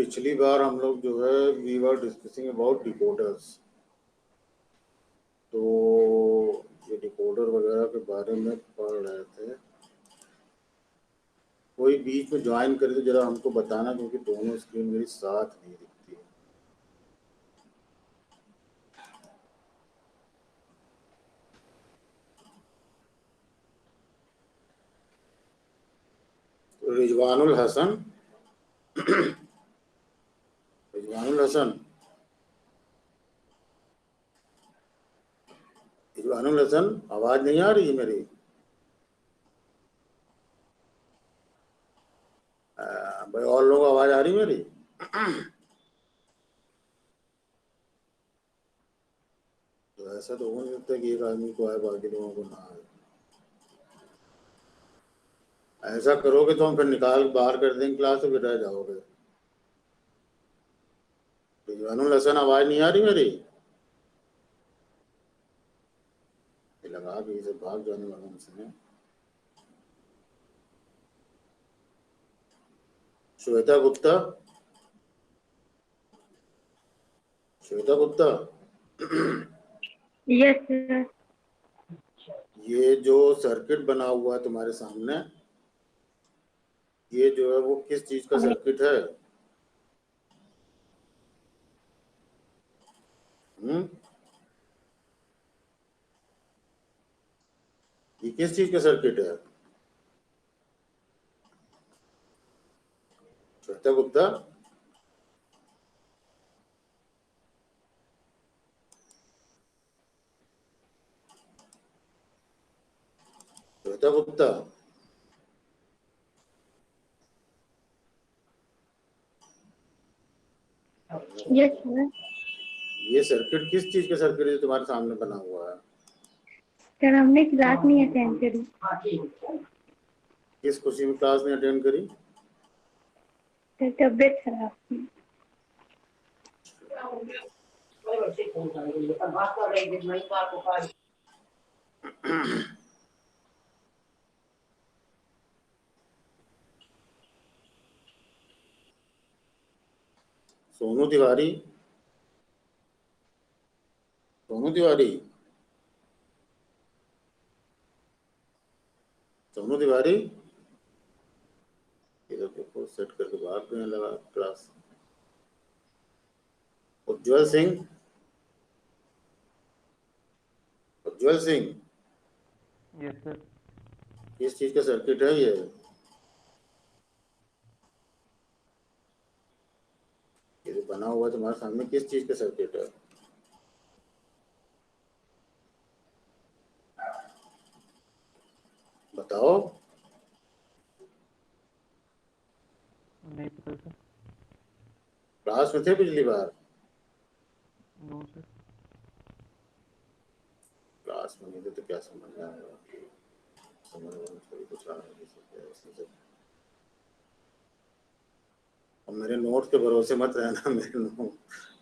पिछली बार हम लोग जो है we were discussing about decoders, तो ये डिकोडर वगैरह के बारे में पढ़ रहे थे। कोई बीच में ज्वाइन कर दे जरा, हमको बताना, क्योंकि दोनों स्क्रीन मेरी साथ नहीं दिखती है। तो रिजवानुल हसन रिजवानुल हसन रिजवानुल हसन, आवाज नहीं आ रही है मेरी? भाई और लोग आवाज आ रही मेरी? तो ऐसा तो हो नहीं सकता कि एक आदमी को आए बाकी लोगों को ना आए। ऐसा करोगे तो हम फिर निकाल बाहर कर देंगे क्लास, तो फिर रह जाओगे। रिजवानुल हसन, आवाज नहीं आ रही मेरी? ये लगा कि इसे भाग जाने वाला हमसे। Shweta Gupta, Shweta Gupta, yes sir. ये जो सर्किट बना हुआ है तुम्हारे सामने, ये जो है वो किस चीज का सर्किट है? ये किस चीज का सर्किट है? Shweta Gupta, Shweta Gupta, yes sir. ये सर्किट किस चीज का सर्किट है जो तुम्हारे सामने बना हुआ है? सर हमने क्लास नहीं अटेंड करी। किस खुशी में क्लास नहीं अटेंड करी? सर तबियत खराब थी। सोनू तिवारी, सोनू तिवारी, सोनू तिवारी, इधर देखो सेट करके बाहर में लगा क्लास। उज्जवल सिंह, उज्जवल सिंह, यस सर। किस चीज का सर्किट है ये? ये जो बना हुआ है तुम्हारे सामने किस चीज का सर्किट है? बताओ। नहीं पता सर। क्लास में थे पिछली बार? No sir. क्लास में नहीं थे तो क्या समझ में आएगा? समझ में थोड़ी कुछ आ रहा है। और मेरे नोट्स के भरोसे मत रहना।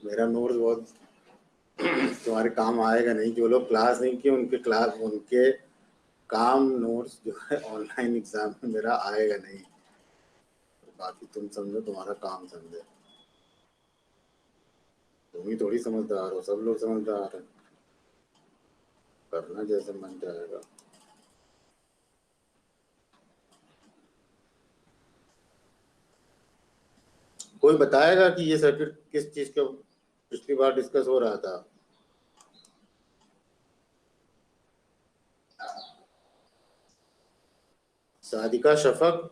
मेरा नोट्स बहुत तुम्हारे काम आएगा नहीं। जो लोग क्लास नहीं किए उनके क्लास, उनके काम नोट्स जो है ऑनलाइन एग्जाम में मेरा आएगा नहीं। बाकी तुम समझो, तुम्हारा काम समझे। तुम ही थोड़ी समझदार हो, सब लोग समझदार हैं। करना जैसे मन जाएगा। कोई बताएगा कि ये सर्किट किस चीज का पिछली बार डिस्कस हो रहा था? सादिका शफक,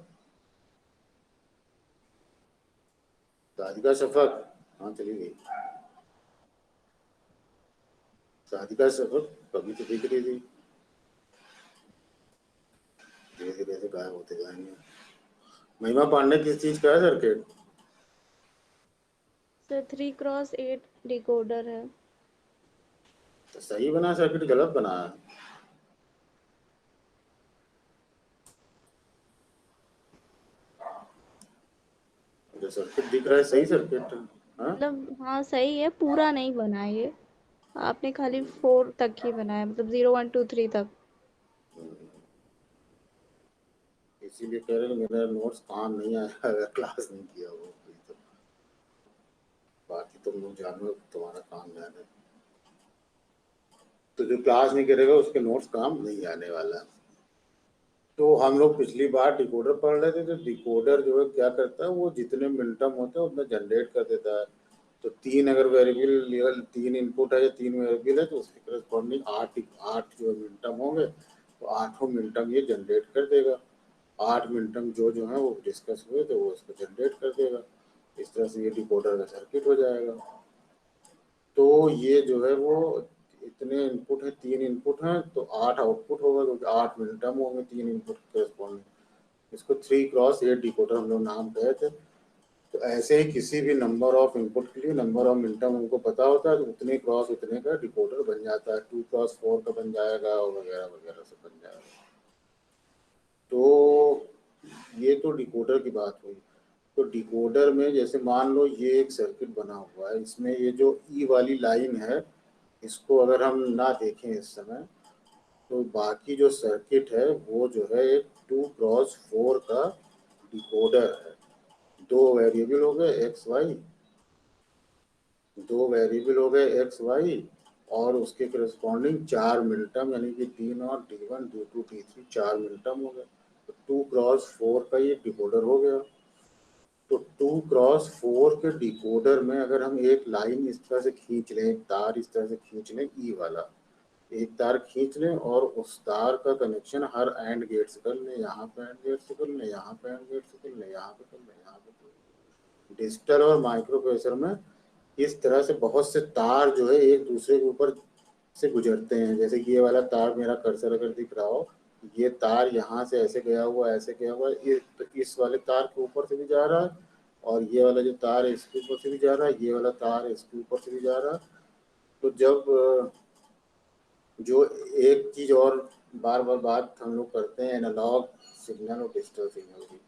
सादिका शफक, हाँ चली गई। सादिका शफक कभी तो दिख रही थी, धीरे धीरे से गायब होते जाएंगे। महिमा पांडे, किस चीज का है सर्किट? सर 3x8 डिकोडर है। तो सही बना सर्किट, गलत बना है? जो सर्किट दिख रहा है सही सर्किट है? हाँ? मतलब हाँ सही है, पूरा नहीं बना है ये। आपने खाली 4 तक ही बनाया, मतलब 0 1 2 3 तक। इसीलिए कह रहे हैं मेरा नोट्स काम नहीं आया अगर क्लास नहीं किया हो तो। तुम लोग जानो, तुम्हारा काम जाने। तो जो क्लास नहीं करेगा उसके नोट्स काम नहीं आने वाला। तो हम लोग पिछली बार डिकोडर पढ़ रहे थे, तो डिकोडर जो है क्या करता है, वो जितने मिनटम होते हैं उतना जनरेट कर देता है। तो 3 अगर वेरिएबल लेवल 3 इनपुट है या 3 वेरिएबल है तो उसके करस्पॉन्डिंग 8 जो मिनटम होंगे, तो 8 मिनटम ये जनरेट कर देगा। 8 मिनटम जो है वो डिस्कस हुए तो वो उसको जनरेट कर देगा। इस तरह से ये डिकोडर का सर्किट हो जाएगा। तो ये जो है वो इतने इनपुट है, 3 इनपुट हैं तो 8 आउटपुट होगा, क्योंकि 8 मिनटम होंगे 3 इनपुट करस्पॉन्डिंग। इसको 3x8 डिकोडर हम लोग नाम कहे थे। तो ऐसे ही किसी भी नंबर ऑफ इनपुट के लिए नंबर ऑफ मिनटम उनको पता होता है, तो उतने क्रॉस उतने का डिकोडर बन जाता है। 2x4 का बन जाएगा और वगैरह वगैरह से बन जाएगा। तो ये तो डिकोडर की बात हुई। तो डिकोडर में जैसे मान लो ये एक सर्किट बना हुआ है, इसमें ये जो ई वाली लाइन है, इसको अगर हम ना देखें इस समय, तो बाकी जो सर्किट है वो जो है एक 2x4 का डिकोडर है। 2 वेरिएबल हो गए एक्स वाई, 2 वेरिएबल हो गए एक्स वाई, और उसके करस्पॉन्डिंग 4 मिनटम, यानी कि D0 D1 D2 D3 4 मिनटम हो गए। तो 2x4 का ये डिकोडर हो गया। तो 2x4 के डिकोडर में अगर हम एक लाइन इस तरह से खींच लें, एक तार इस तरह से खींच लें, ई वाला एक तार खींच लें और उस तार का कनेक्शन हर एंड गेट से कर लें, यहाँ पे एंड गेट से कर लें, यहाँ पे एंड गेट से कर लें, यहाँ पे कर लें, यहाँ पे कर लें। डिजिटल और माइक्रो प्रोसेसर में इस तरह से बहुत से तार जो है एक दूसरे के ऊपर से गुजरते हैं। जैसे कि ये वाला तार मेरा कर्सर अगर दिख रहा हो, ये तार यहाँ से ऐसे गया हुआ, ऐसे गया हुआ, ये तो इस वाले तार के ऊपर से भी जा रहा है, और ये वाला जो तार है इसके ऊपर से भी जा रहा है, ये वाला तार है इसके ऊपर से भी जा रहा है। तो जब जो एक चीज़ और बार बार बात हम लोग करते हैं एनालॉग सिग्नल और डिजिटल सिग्नल की।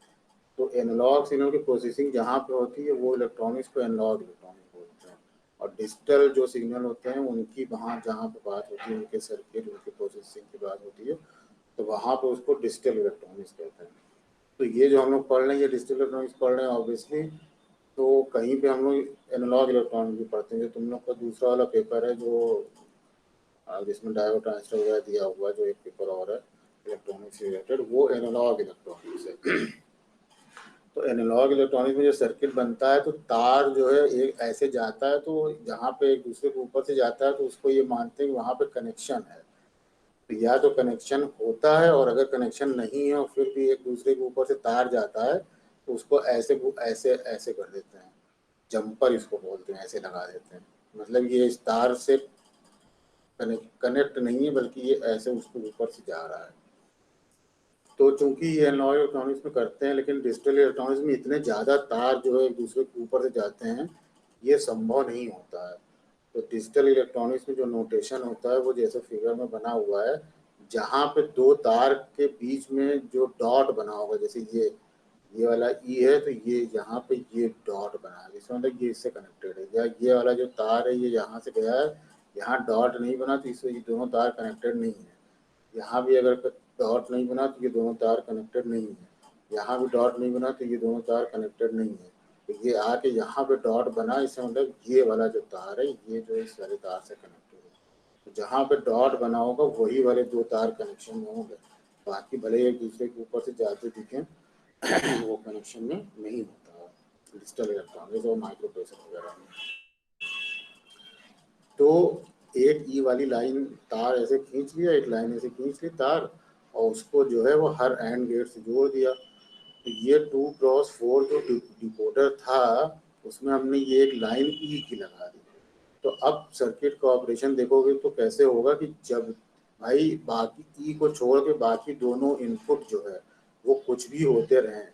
तो एनालॉग सिग्नल की प्रोसेसिंग जहाँ पे होती है वो इलेक्ट्रॉनिक्स को एनालॉग इलेक्ट्रॉनिक्स बोलते हैं, और डिजिटल जो सिग्नल होते हैं उनकी वहाँ जहाँ पे बात होती है, उनके सर्किट उनकी प्रोसेसिंग की बात होती है, तो वहाँ पे उसको डिजिटल इलेक्ट्रॉनिक्स कहते हैं। तो ये जो हम लोग पढ़ रहे हैं ये डिजिटल इलेक्ट्रॉनिक्स पढ़ रहे हैं ऑब्वियसली। तो कहीं पे हम लोग एनालॉग इलेक्ट्रॉनिक्स भी पढ़ते हैं। जो तुम लोग का दूसरा वाला पेपर है जो जिसमें डायोड ट्रांजिस्टर वगैरह दिया हुआ, जो एक पेपर और है इलेक्ट्रॉनिक्स से रिलेटेड, वो एनालॉग इलेक्ट्रॉनिक्स है। तो एनालॉग इलेक्ट्रॉनिक्स में जो सर्किट बनता है, तो तार जो है एक ऐसे जाता है, तो जहाँ पे एक दूसरे के ऊपर से जाता है तो उसको ये मानते हैं कि वहाँ पे कनेक्शन है। तो या तो कनेक्शन होता है, और अगर कनेक्शन नहीं है और फिर भी एक दूसरे के ऊपर से तार जाता है तो उसको ऐसे ऐसे ऐसे कर देते हैं, जंपर इसको बोलते हैं, ऐसे लगा देते हैं। मतलब ये इस तार से कनेक्ट नहीं है, बल्कि ये ऐसे उसके ऊपर से जा रहा है। तो चूंकि ये एनालॉग इलेक्ट्रॉनिक्स में करते हैं, लेकिन डिजिटल इलेक्ट्रॉनिक्स में इतने ज़्यादा तार जो है एक दूसरे के ऊपर से जाते हैं, ये संभव नहीं होता है। तो डिजिटल इलेक्ट्रॉनिक्स में जो नोटेशन होता है वो जैसे फिगर में बना हुआ है, जहाँ पे 2 तार के बीच में जो डॉट बना होगा, जैसे ये वाला ई है, तो ये यहाँ पे ये डॉट बना है, इसका मतलब ये इससे कनेक्टेड है। या ये वाला जो तार है ये यहाँ से गया है, यहाँ डॉट नहीं बना, तो इससे ये दोनों तार कनेक्टेड नहीं है। यहाँ भी अगर डॉट नहीं बना तो ये दोनों तार कनेक्टेड नहीं है, यहाँ भी डॉट नहीं बना तो ये दोनों तार कनेक्टेड नहीं है। तो ये आके यहाँ पे डॉट बना, इसका मतलब ये वाला जो तार है ये जो इस वाले तार से कनेक्टेड है। तो जहाँ पे डॉट बना होगा वही वाले 2 तार कनेक्शन में होंगे, बाकी भले एक दूसरे के ऊपर से जाते दिखें वो कनेक्शन में नहीं होता है डिजिटल इलेक्ट्रॉनिक्स और माइक्रो प्रोसेसर वगैरह में। तो एक ई वाली लाइन तार ऐसे खींच लिया, एक लाइन ऐसे खींच ली तार, और उसको जो है वो हर एंड गेट से जोड़ दिया। तो ये 2x4 जो डिकोडर था उसमें हमने ये एक लाइन ई की लगा दी। तो अब सर्किट का ऑपरेशन देखोगे तो कैसे होगा कि जब भाई बाकी ई को छोड़ के बाकी दोनों इनपुट जो है वो कुछ भी होते रहें,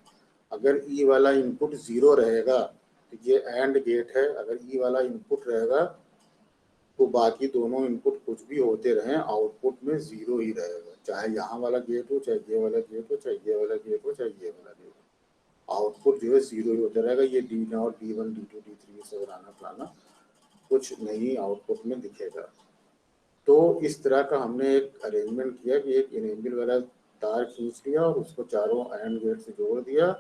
अगर ई वाला इनपुट 0 रहेगा तो ये एंड गेट है, अगर ई वाला इनपुट रहेगा तो बाकी दोनों इनपुट कुछ भी होते रहें आउटपुट में 0 ही रहेगा, चाहे यहाँ वाला गेट हो, चाहे ये वाला गेट हो, चाहे ये वाला गेट हो, चाहे ये वाला गेट हो, आउटपुट जो है 0 ही होता रहेगा। ये D0 D1 D2 D3 से फलाना कुछ नहीं आउटपुट में दिखेगा। तो इस तरह का हमने एक अरेंजमेंट किया कि एक इनेबल वाला तार खींच लिया और उसको चारों एंड गेट से जोड़ दिया।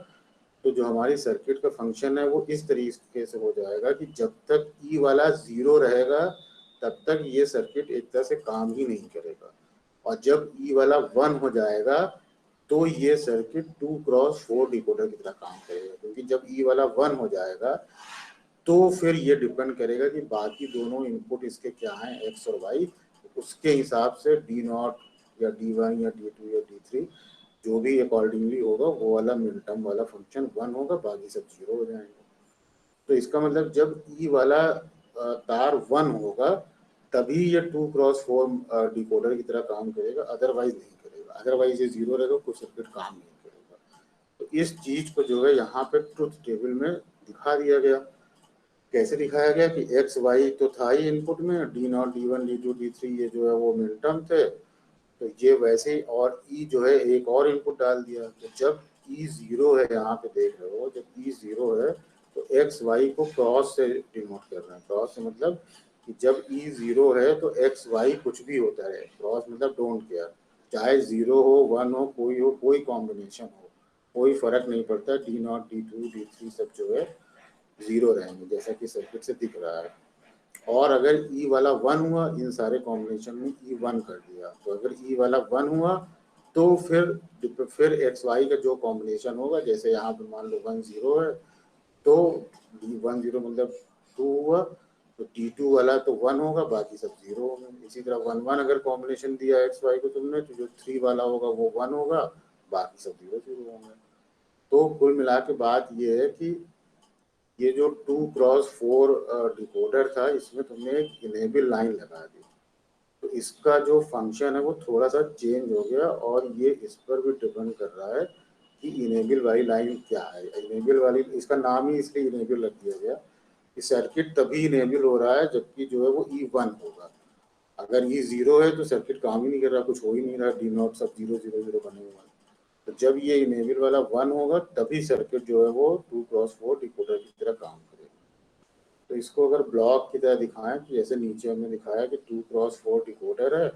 तो जो हमारी सर्किट का फंक्शन है वो इस तरीके से हो जाएगा कि जब तक ई वाला 0 रहेगा तब तक ये सर्किट एक तरह से काम ही नहीं करेगा, और जब ई वाला 1 हो जाएगा तो ये सर्किट 2x4 डिकोडर की तरह काम करेगा, क्योंकि जब ई वाला 1 हो जाएगा तो फिर ये डिपेंड करेगा कि बाकी दोनों इनपुट इसके क्या हैं, एक्स और वाई, उसके हिसाब से D0 या D1 या D2 या D3 जो भी अकॉर्डिंगली होगा वो वाला मिनटर्म वाला फंक्शन 1 होगा, बाकी सब 0 हो जाएंगे। तो इसका मतलब जब ई वाला तार 1 होगा तभी ये 2x4 डिकोडर की तरह काम करेगा, अदरवाइज नहीं करेगा, अदरवाइज ये 0 रहेगा, कोई सर्किट काम नहीं करेगा। तो इस चीज को जो है यहाँ पे ट्रुथ टेबल में दिखा दिया गया। कैसे दिखाया गया कि एक्स वाई तो था ही इनपुट में, D0 D1 D2 D3 ये जो है वो मिनटर्म थे, तो ये वैसे ही, और ई जो है एक और इनपुट डाल दिया। तो जब ई 0 है, यहाँ पे देख रहे हो, जब ई 0 है तो एक्स वाई को क्रॉस से डिनोट कर रहे हैं। क्रॉस से मतलब कि जब ई 0 है तो एक्स वाई कुछ भी होता है, क्रॉस मतलब डोंट केयर, चाहे 0 हो 1 हो, कोई कॉम्बिनेशन हो, कोई फर्क नहीं पड़ता। D0 D2 D3 सब जो है 0 रहेंगे, जैसा कि सर्किट से दिख रहा है। और अगर ई वाला 1 हुआ, इन सारे कॉम्बिनेशन में ई 1 कर दिया, तो अगर ई वाला 1 हुआ तो फिर एक्स वाई का जो कॉम्बिनेशन होगा, जैसे यहाँ पे मान लो 1 0 है तो D1 0 मतलब 2 हुआ, तो D2 वाला तो 1 होगा, बाकी सब 0 होंगे। इसी तरह 1 1 अगर कॉम्बिनेशन दिया एक्स वाई को तुमने, तो जो 3 वाला होगा वो 1 होगा, बाकी सब 0 0 होंगे। तो कुल मिला के बात ये है कि ये जो 2x4 डिकोडर था, इसमें तुमने एक इनेबल लाइन लगा दी, तो इसका जो फंक्शन है वो थोड़ा सा चेंज हो गया, और ये इस पर भी डिपेंड कर रहा है कि इनेबल वाली लाइन क्या है। इनेबल वाली, इसका नाम ही इसलिए इनेबल रख दिया गया कि सर्किट तभी इनेबल हो रहा है जबकि जो है वो E1 होगा। अगर ई 0 है तो सर्किट काम ही नहीं कर रहा, कुछ हो ही नहीं रहा, D0 सब 0 0 0 बने हुए हैं। तो जब ये इनेबल वाला 1 होगा तभी सर्किट जो है वो 2x4 डिकोडर की तरह काम करेगा। तो इसको अगर ब्लॉक की तरह दिखाएं तो जैसे नीचे हमने दिखाया कि 2x4 डिकोडर है,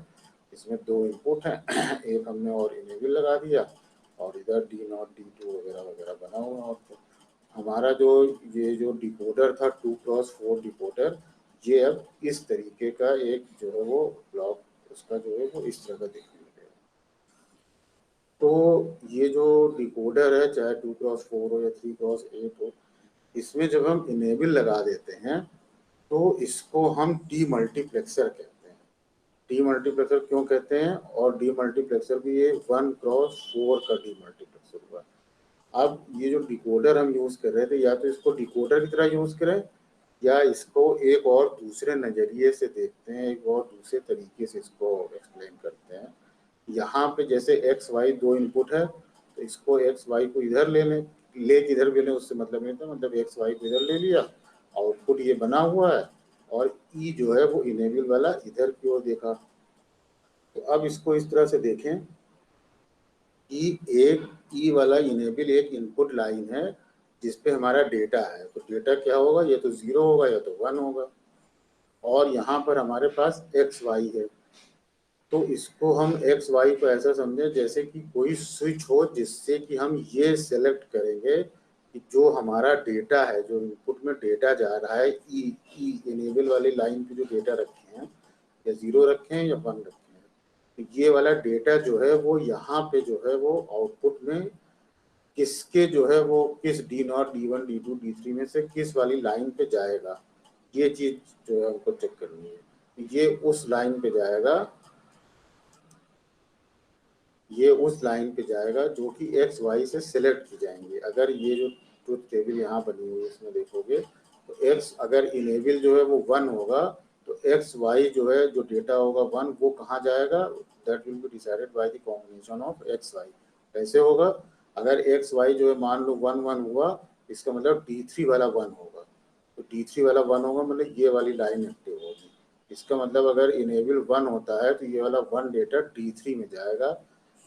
इसमें 2 इनपुट हैं, एक हमने और इनेबल लगा दिया, और इधर D0 D2 वगैरह वगैरह बना हुआ। और तो हमारा ये जो डिकोडर था 2x4 डिकोडर, ये अब इस तरीके का एक जो है वो ब्लॉक, उसका जो है वो इस तरह का दिखने लगेगा। तो ये जो डिकोडर है, चाहे 2x4 हो या 3x8 हो, इसमें जब हम इनेबल लगा देते हैं तो इसको हम डीमल्टीप्लेक्सर कहते हैं। डीमल्टीप्लेक्सर क्यों कहते हैं, और डीमल्टीप्लेक्सर भी ये 1x4 का डीमल्टीप्लेक्सर हुआ। अब ये जो डिकोडर हम यूज कर रहे थे, या तो इसको डिकोडर की तरह यूज करें, या इसको एक और दूसरे नजरिए से देखते हैं, एक और दूसरे तरीके से इसको एक्सप्लेन करते हैं। यहाँ पे जैसे एक्स वाई 2 इनपुट है, तो इसको एक्स वाई को इधर ले लें, ले किधर भी लें उससे मतलब नहीं था, मतलब एक्स वाई को इधर ले लिया, आउटपुट ये बना हुआ है, और ई जो है वो इनेबल वाला इधर की ओर देखा। तो अब इसको इस तरह से देखें कि एक ई वाला इनेबल एक इनपुट लाइन है जिसपे हमारा डेटा है, तो डेटा क्या होगा, ये तो 0 होगा या तो 1 होगा, और यहाँ पर हमारे पास एक्स वाई है। तो इसको हम एक्स वाई को ऐसा समझें जैसे कि कोई स्विच हो, जिससे कि हम ये सेलेक्ट करेंगे कि जो हमारा डेटा है, जो इनपुट में डेटा जा रहा है, ई इनेबल वाली लाइन पे जो डेटा रखे हैं, या 0 रखे हैं या 1 रखे हैं, तो ये वाला डेटा जो है वो यहाँ पे जो है वो आउटपुट में किसके जो है वो किस D0 D1 D2 D3 में से किस वाली लाइन पे जाएगा, ये चीज जो है हमको चेक करनी है। ये उस लाइन पे जाएगा, ये उस लाइन पे जाएगा जो कि एक्स वाई से सिलेक्ट की जाएंगे। अगर ये जो ट्रुथ टेबल यहाँ बनी हुई है इसमें देखोगे तो एक्स अगर इनेबल जो है वो 1 होगा, तो एक्स वाई जो है जो डेटा होगा 1, वो कहाँ जाएगा, that will be decided by the combination of X Y. कैसे होगा, अगर एक्स वाई जो है मान लो 1 1 हुआ, इसका मतलब D3 वाला 1 होगा, तो D3 वाला 1 होगा मतलब ये वाली लाइन एक्टिव होगी। इसका मतलब अगर इनेबल 1 होता है तो ये वाला 1 डेटा D3 में जाएगा,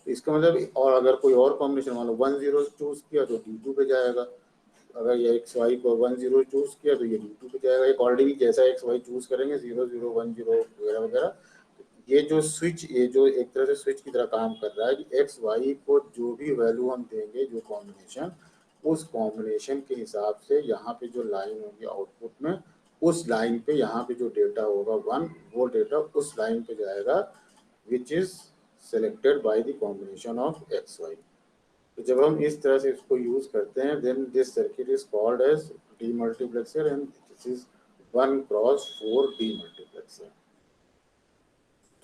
तो इसका मतलब, और अगर कोई और कॉम्बिनेशन मान लो 1 0 चूज किया तो D2 पे जाएगा, अगर ये एक्स वाई को 1 0 चूज किया तो ये D2 पे जाएगा। अकॉर्डिंगली जैसा एक्स वाई चूज करेंगे 0 0 1 0 वगैरह वगैरह, ये जो स्विच, ये जो एक तरह से स्विच की तरह काम कर रहा है कि एक्स वाई को जो भी वैल्यू हम देंगे, जो कॉम्बिनेशन, उस कॉम्बिनेशन के हिसाब से यहाँ पे जो लाइन होगी आउटपुट में, उस लाइन पे यहाँ पे जो डेटा होगा 1, वो डेटा उस लाइन पे जाएगा which is selected by the combination of X Y. तो जब हम इस तरह से इसको यूज करते हैं, then this circuit is called as demultiplexer and this is 1x4 demultiplexer.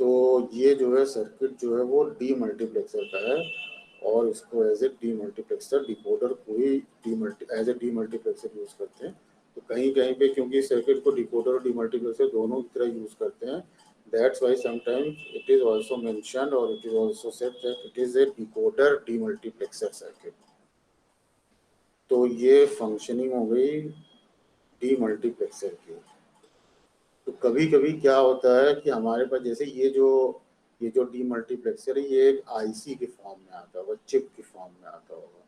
तो ये जो है सर्किट जो है वो डीमल्टीप्लेक्सर का है, और इसको एज ए डीमल्टीप्लेक्सर डिकोडर को ही एज ए डीमल्टीप्लेक्सर यूज करते हैं। तो कहीं कहीं पे क्योंकि सर्किट को डिकोडर और डीमल्टीप्लेक्सर दोनों की तरह यूज करते हैं, that's why sometimes it is also mentioned or it is also said that it is a decoder demultiplexer circuit। तो ये फंक्शनिंग हो गई डीमल्टीप्लेक्सर की। तो कभी कभी क्या होता है कि हमारे पास जैसे ये जो डीमल्टीप्लेक्सर है, ये एक आईसी के फॉर्म में आता होगा, चिप के फॉर्म में आता होगा।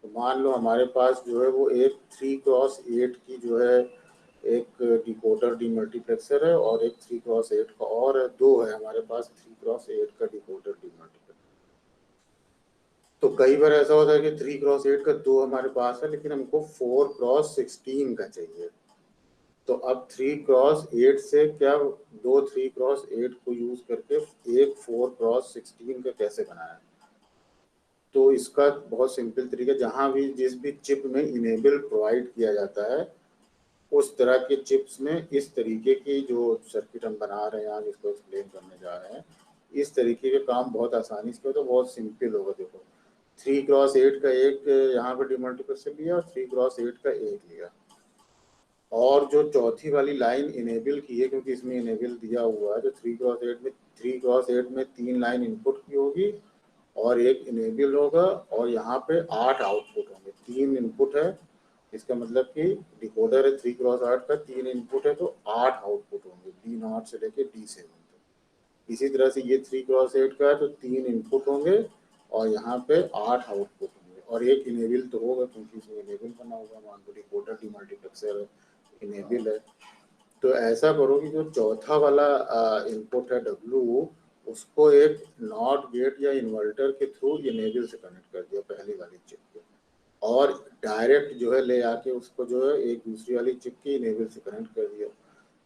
तो मान लो हमारे पास जो है वो एक 3x8 की जो है एक डिकोडर डीमल्टीप्लेक्सर है, और एक 3x8 का और है, दो है हमारे पास 3x8 का डिकोडर डीमल्टीप्लेक्सर। तो कई बार ऐसा होता है कि 3x8 का दो हमारे पास है, लेकिन हमको 4x16 का चाहिए। तो अब 3x8 से क्या दो 3x8 को यूज करके एक 4x16 का कैसे बनाया? तो इसका बहुत सिंपल तरीका, जहां भी जिस भी चिप में इनेबल प्रोवाइड किया जाता है, उस तरह के चिप्स में इस तरीके की जो सर्किट हम बना रहे हैं, जिसको एक्सप्लेन करने जा रहे हैं, इस तरीके के काम बहुत आसानी से, तो बहुत सिंपल होगा। देखो 3x8 का एक यहाँ पे डीमल्टीप्लेक्सर लिया और 3x8 का एक लिया, और जो चौथी वाली लाइन इनेबल की है, क्योंकि इसमें इनेबल दिया हुआ है, तो 3x8 में 3 लाइन इनपुट की होगी और एक इनेबल होगा, और यहाँ पे 8 आउटपुट होंगे। 3 इनपुट है, इसका मतलब कि डिकोडर है 3x8 का, 3 इनपुट है तो 8 आउटपुट होंगे, D0 से लेके D7 तक। इसी तरह से ये 3x8 का है तो 3 इनपुट होंगे और यहाँ पे 8 आउटपुट होंगे, और एक इनेबल तो होगा क्योंकि इसमें इनेबल बना हुआ, मान लो डिकोडर डीमल्टीप्लेक्सर इनेबल है। तो ऐसा करो कि जो चौथा वाला इनपुट है W, उसको एक नॉट गेट या इन्वर्टर के थ्रू इनेबल से कनेक्ट कर दिया पहली वाली चिप के, और डायरेक्ट जो है ले आके उसको जो है एक दूसरी वाली चिप की इनेबल से कनेक्ट कर दिया।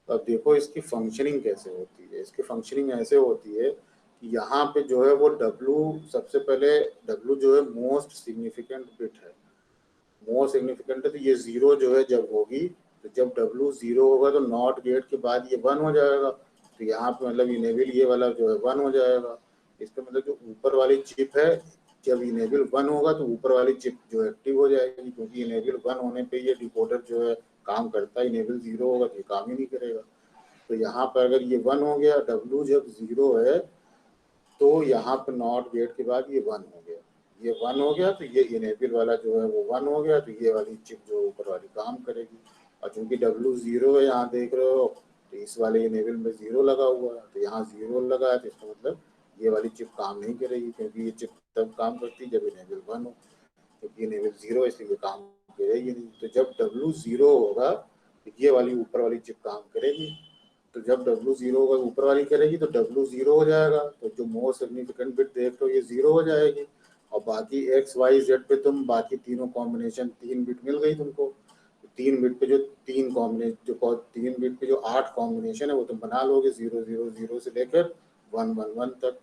तो अब देखो इसकी फंक्शनिंग कैसे होती है। इसकी फंक्शनिंग ऐसे होती है कि यहाँ पे जो है वो W, सबसे पहले W जो है मोस्ट सिग्निफिकेंट बिट है, मोस्ट सिग्निफिकेंट है, तो ये 0 जो है जब होगी, तो जब W 0 होगा तो नॉट गेट के बाद ये 1 हो जाएगा, तो यहाँ पे मतलब इनेबल ये वाला जो है 1 हो जाएगा। इसका मतलब जो ऊपर वाली चिप है, जब इनेबल 1 होगा तो ऊपर वाली चिप जो एक्टिव हो जाएगी, क्योंकि इनेबल 1 होने पे ये डिकोडर जो है काम करता है, इनेबल 0 होगा तो ये काम ही नहीं करेगा। तो यहाँ पर अगर ये 1 हो गया, W जब 0 है, तो यहाँ पर नॉट गेट के बाद ये 1 हो गया, ये 1 हो गया, तो ये इनेबल वाला जो है वो 1 हो गया, तो ये वाली चिप जो ऊपर वाली काम करेगी। और चूंकि W 0 है, यहाँ देख रहे हो, तो इस वाले इनेबल में 0 लगा हुआ है, तो यहाँ 0 लगा है, तो इसका मतलब ये वाली चिप काम नहीं करेगी, क्योंकि ये चिप तब काम करती है जब इनेबल 1 हो, क्योंकि इनेबल 0 इसलिए काम करेगी नहीं। तो जब W 0 होगा तो ये वाली ऊपर वाली चिप काम करेगी, तो जब W 0 होगा ऊपर वाली करेगी तो W 0 हो जाएगा, तो जो मोस्ट सिग्निफिकेंट बिट देख लो ये 0 हो जाएगी, और बाकी X Y Z पे तुम बाकी तीनों कॉम्बिनेशन 3 बिट मिल गई तुमको। 3 बिट पे जो 3 बिट पे जो 8 कॉम्बिनेशन है वो तुम बना लोगे, 0 0 0 से लेकर 1 1 1 तक।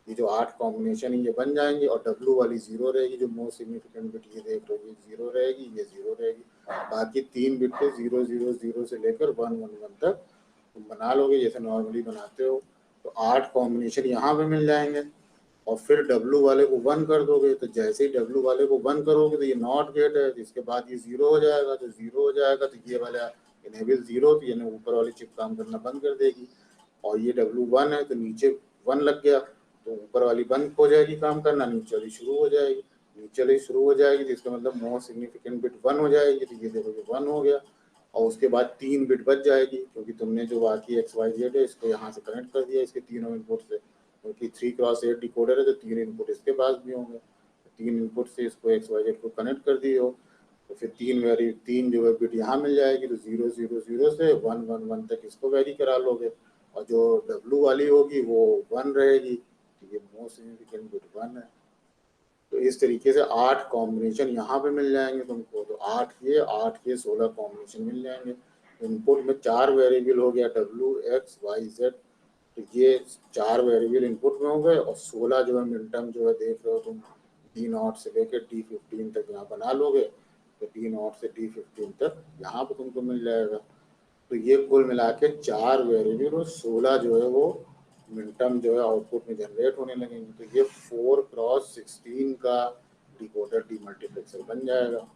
ये जो 8 कॉम्बिनेशन है ये बन जाएंगे, और W वाली 0 रहेगी, जो मोस्ट सिग्निफिकेंट बिट ये देख लो, ये 0 रहेगी, ये 0 रहेगी। बाकी 3 बिट पे 0 0 0 से लेकर 1 1 1 तक तुम बना लोगे जैसे नॉर्मली बनाते हो। तो 8 कॉम्बिनेशन यहाँ पे मिल जाएंगे, और फिर W वाले को 1 कर दोगे, तो जैसे ही W वाले को 1 करोगे तो ये नॉट गेट है, इसके बाद ये 0 हो जाएगा, तो 0 हो जाएगा तो ये वाला इनेबल 0, तो यानी ऊपर वाली चिप काम करना बंद कर देगी, और ये W 1 है तो नीचे 1 लग गया, तो ऊपर वाली बंद हो जाएगी काम करना, नीचे वाली शुरू हो जाएगी, नीचे वाली शुरू हो जाएगी, तो इसका मतलब मोस्ट सिग्निफिकेंट बिट 1 हो जाएगी, तो ये देखो ये 1 हो गया, और उसके बाद 3 बिट बच जाएगी, क्योंकि तुमने जो बाकी X Y Z है इसको यहाँ से कनेक्ट कर दिया इसके तीनों इनपुट से, क्योंकि 3x8 डिकोडर है तो 3 इनपुट इसके पास भी होंगे, 3 इनपुट से इसको X Y Z को कनेक्ट कर दिए हो, तो फिर 3 जो है बिट यहाँ मिल जाएगी, तो 0 0 0 से 1 1 1 तक इसको वैरी करा लोगे, और जो W वाली होगी वो 1 रहेगी, तो ये मोस्ट सिग्निफिकेंट बिट 1 है। तो इस तरीके से 8 कॉम्बिनेशन यहाँ पे मिल जाएंगे तुमको। तो 8 16 कॉम्बिनेशन मिल जाएंगे। इनपुट में 4 वेरिएबल हो गया, W X Y Z। तो ये 4 वेरिएबल इनपुट में हो गए और 16 जो है मिनटर्म जो है देख रहे हो तुम, D0 से लेकर D15 तक यहाँ बना लोगे तो D0 से D15 तक यहाँ पे तुमको मिल जाएगा। तो ये कुल मिला के 4 वेरिएबल और 16 जो है वो मिनटर्म जो है आउटपुट में जनरेट होने लगेंगे। तो ये 4x16 का डिकोडर डीमल्टीप्लेक्सर बन जाएगा।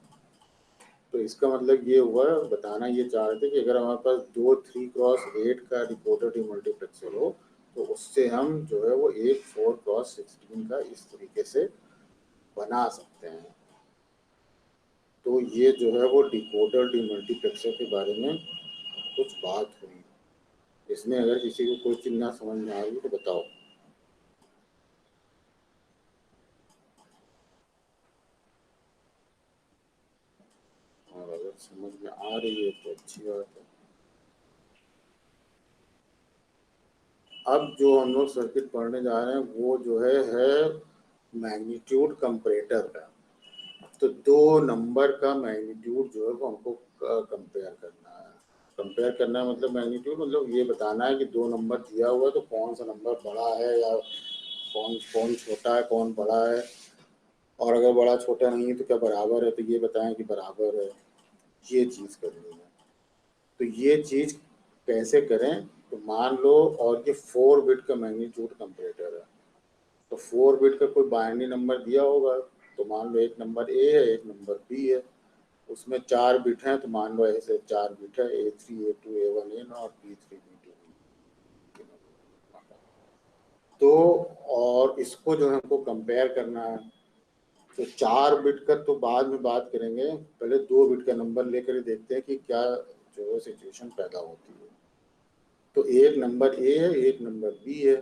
तो इसका मतलब ये हुआ, बताना ये चाह रहे थे कि अगर हमारे पास 2 3x8 का डिकोडर डीमल्टीप्लेक्सर हो तो उससे हम जो है वो एक 4x16 का इस तरीके से बना सकते हैं। तो ये जो है वो डिकोडर डीमल्टीप्लेक्सर के बारे में कुछ बात हुई। इसमें अगर किसी को कोई चीज ना समझ में आ रही तो बताओ। और अगर समझ में आ रही है तो अच्छी बात है। अब जो हम लोग सर्किट पढ़ने जा रहे हैं वो जो है मैग्नीट्यूड कंपैरेटर का। तो 2 नंबर का मैग्नीट्यूड जो है वो हमको कंपेयर करना है। कंपेयर करना है मतलब मैग्नीट्यूड मतलब ये बताना है कि 2 नंबर दिया हुआ है तो कौन सा नंबर बड़ा है या कौन छोटा है, कौन बड़ा है। और अगर बड़ा छोटा नहीं है तो क्या बराबर है, तो ये बताएं कि बराबर है। ये चीज़ करनी है। तो ये चीज़ कैसे करें, तो मान लो और ये 4 बिट का मैग्नीट्यूड कंपैरेटर है। तो 4 बिट का कोई बाइनरी नंबर दिया होगा। तो मान लो एक नंबर ए है, एक नंबर बी है। उसमें 4 बिट हैं, तो मान लो ऐसे 4 बिट है, A3 A2 A1 A0 B3 B2। तो और इसको जो है हमको कंपेयर करना है। तो 4 बिट का तो बाद में बात करेंगे, पहले 2 बिट का नंबर लेकर देखते हैं कि क्या जो है सिचुएशन पैदा होती है। तो एक नंबर ए है, एक नंबर बी है,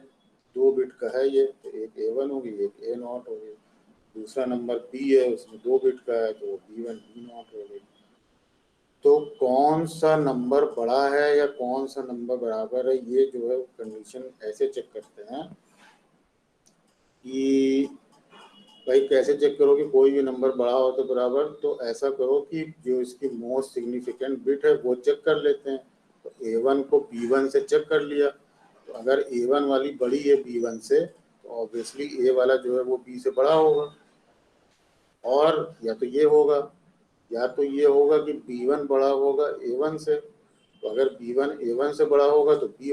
2 बिट का है ये, तो एक A1 होगी, एक A0 होगी। दूसरा नंबर बी है, उसमें 2 बिट का है, तो B1 B0 होगी। तो कौन सा नंबर बड़ा है या कौन सा नंबर बराबर है, ये जो है कंडीशन ऐसे चेक करते हैं कि भाई कैसे चेक करो कि कोई भी नंबर बड़ा हो तो बराबर। तो ऐसा करो कि जो इसकी मोस्ट सिग्निफिकेंट बिट है वो चेक कर लेते हैं। तो A1 को B1 से चेक कर लिया, तो अगर A1 वाली बड़ी है B1 से तो ऑब्वियसली A वाला जो है वो B से बड़ा होगा। और या तो ये होगा या तो ये होगा कि B1 बड़ा होगा A1 से। तो अगर B1 A1 से बड़ा होगा तो B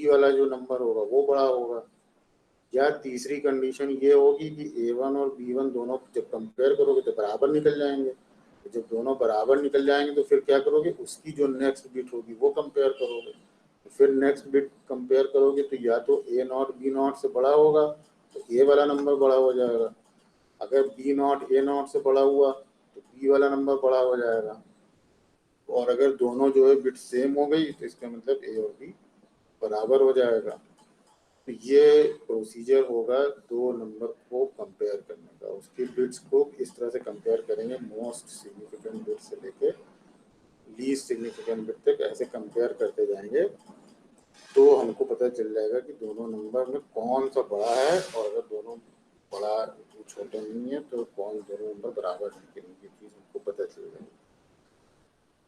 वाला जो नंबर होगा वो बड़ा होगा। या तीसरी कंडीशन ये होगी कि A1 और B1 दोनों जब कंपेयर करोगे तो बराबर निकल जाएंगे। तो जब दोनों बराबर निकल जाएंगे तो फिर क्या करोगे, उसकी जो नेक्स्ट बिट होगी वो कंपेयर करोगे। तो फिर नेक्स्ट बिट कंपेयर करोगे तो या तो A0 B0 से बड़ा होगा तो A वाला नंबर बड़ा हो जाएगा। अगर B0 A0 से बड़ा हुआ तो B वाला नंबर बड़ा हो जाएगा। और अगर दोनों जो है बिट सेम हो गई तो इसका मतलब A और B बराबर हो जाएगा। तो ये प्रोसीजर होगा 2 नंबर को कंपेयर करने का। उसकी बिट्स को इस तरह से कंपेयर करेंगे, मोस्ट सिग्निफिकेंट बिट से लेके लीस्ट सिग्निफिकेंट बिट तक ऐसे कंपेयर करते जाएंगे। तो हमको पता चल जाएगा कि दोनों नंबर में कौन सा बड़ा है, और अगर दोनों बड़ा छोटे नहीं है तो कौन दोनों नंबर बराबर है, ये चीज़ हमको पता चल जाएगी।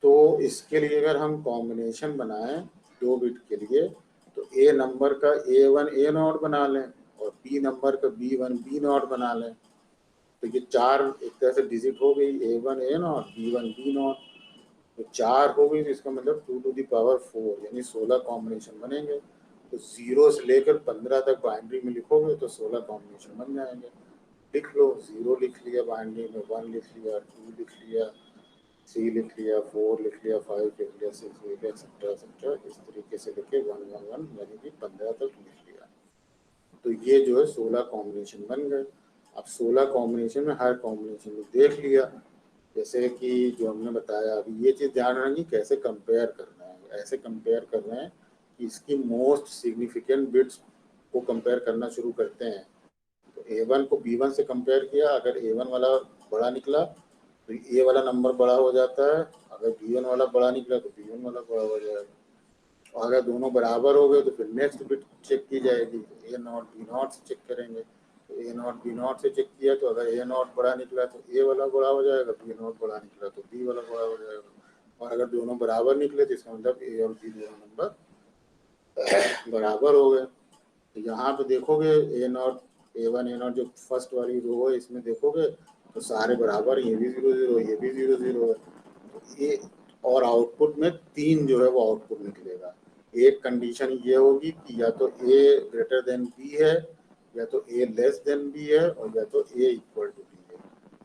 तो इसके लिए अगर हम कॉम्बिनेशन बनाएं 2 बिट के लिए तो A नंबर का A1 A0 बना लें और B नंबर का B1 B0 बना लें। तो ये 4 एक तरह से डिजिट हो गई, A1 A0 B1 B0। तो 4 हो गई तो इसका मतलब 2 to the power 4 यानी 16 कॉम्बिनेशन बनेंगे। तो 0 से लेकर 15 तक बाइनरी में लिखोगे तो 16 कॉम्बिनेशन बन जाएंगे। लिख लो, 0 लिख लिया बाइनरी में, 1 लिख लिया, 2 लिख लिया, 3 लिख लिया, 4 लिख लिया, 5 लिख लिया, 6 लिख लिया, एक्सेट्रा इस तरीके से लिखे 1 1 1 यानी कि 15 तक लिख लिया। तो ये जो है 16 कॉम्बिनेशन बन गए। अब 16 कॉम्बिनेशन में हर कॉम्बिनेशन में देख लिया, जैसे कि जो हमने बताया अभी। ये चीज़ ध्यान रखना कैसे कंपेयर करना है। ऐसे कंपेयर कर रहे हैं कि इसकी मोस्ट सिग्निफिकेंट बिट्स को कंपेयर करना शुरू करते हैं। तो A1 को B1 से कंपेयर किया, अगर A1 वाला बड़ा निकला तो A वाला नंबर बड़ा हो जाता है, अगर B1 वाला बड़ा निकला तो B1 वाला बड़ा हो जाएगा। और अगर दोनों बराबर हो गए तो फिर नेक्स्ट बिट चेक की जाएगी, A0 B0 से चेक करेंगे। ए नॉट बी नॉट से चेक किया तो अगर ए नॉट बड़ा निकला तो ए वाला बड़ा हो जाएगा, बी नॉट बड़ा निकला तो बी वाला बड़ा हो जाएगा। और अगर दोनों बराबर निकले तो इसका मतलब ए और बी दोनों नंबर बराबर हो गए। तो यहाँ पे देखोगे ए नॉट ए1 ए नॉट जो फर्स्ट वाली रो है इसमें देखोगे तो सारे बराबर, ये भी 0 0 ये भी 0 0 है। तो ये और आउटपुट में 3 जो है वो आउटपुट निकलेगा। एक कंडीशन ये होगी कि या तो ए ग्रेटर देन बी है, या तो ए लेस देन बी है, और या तो ए इक्वल टू बी है।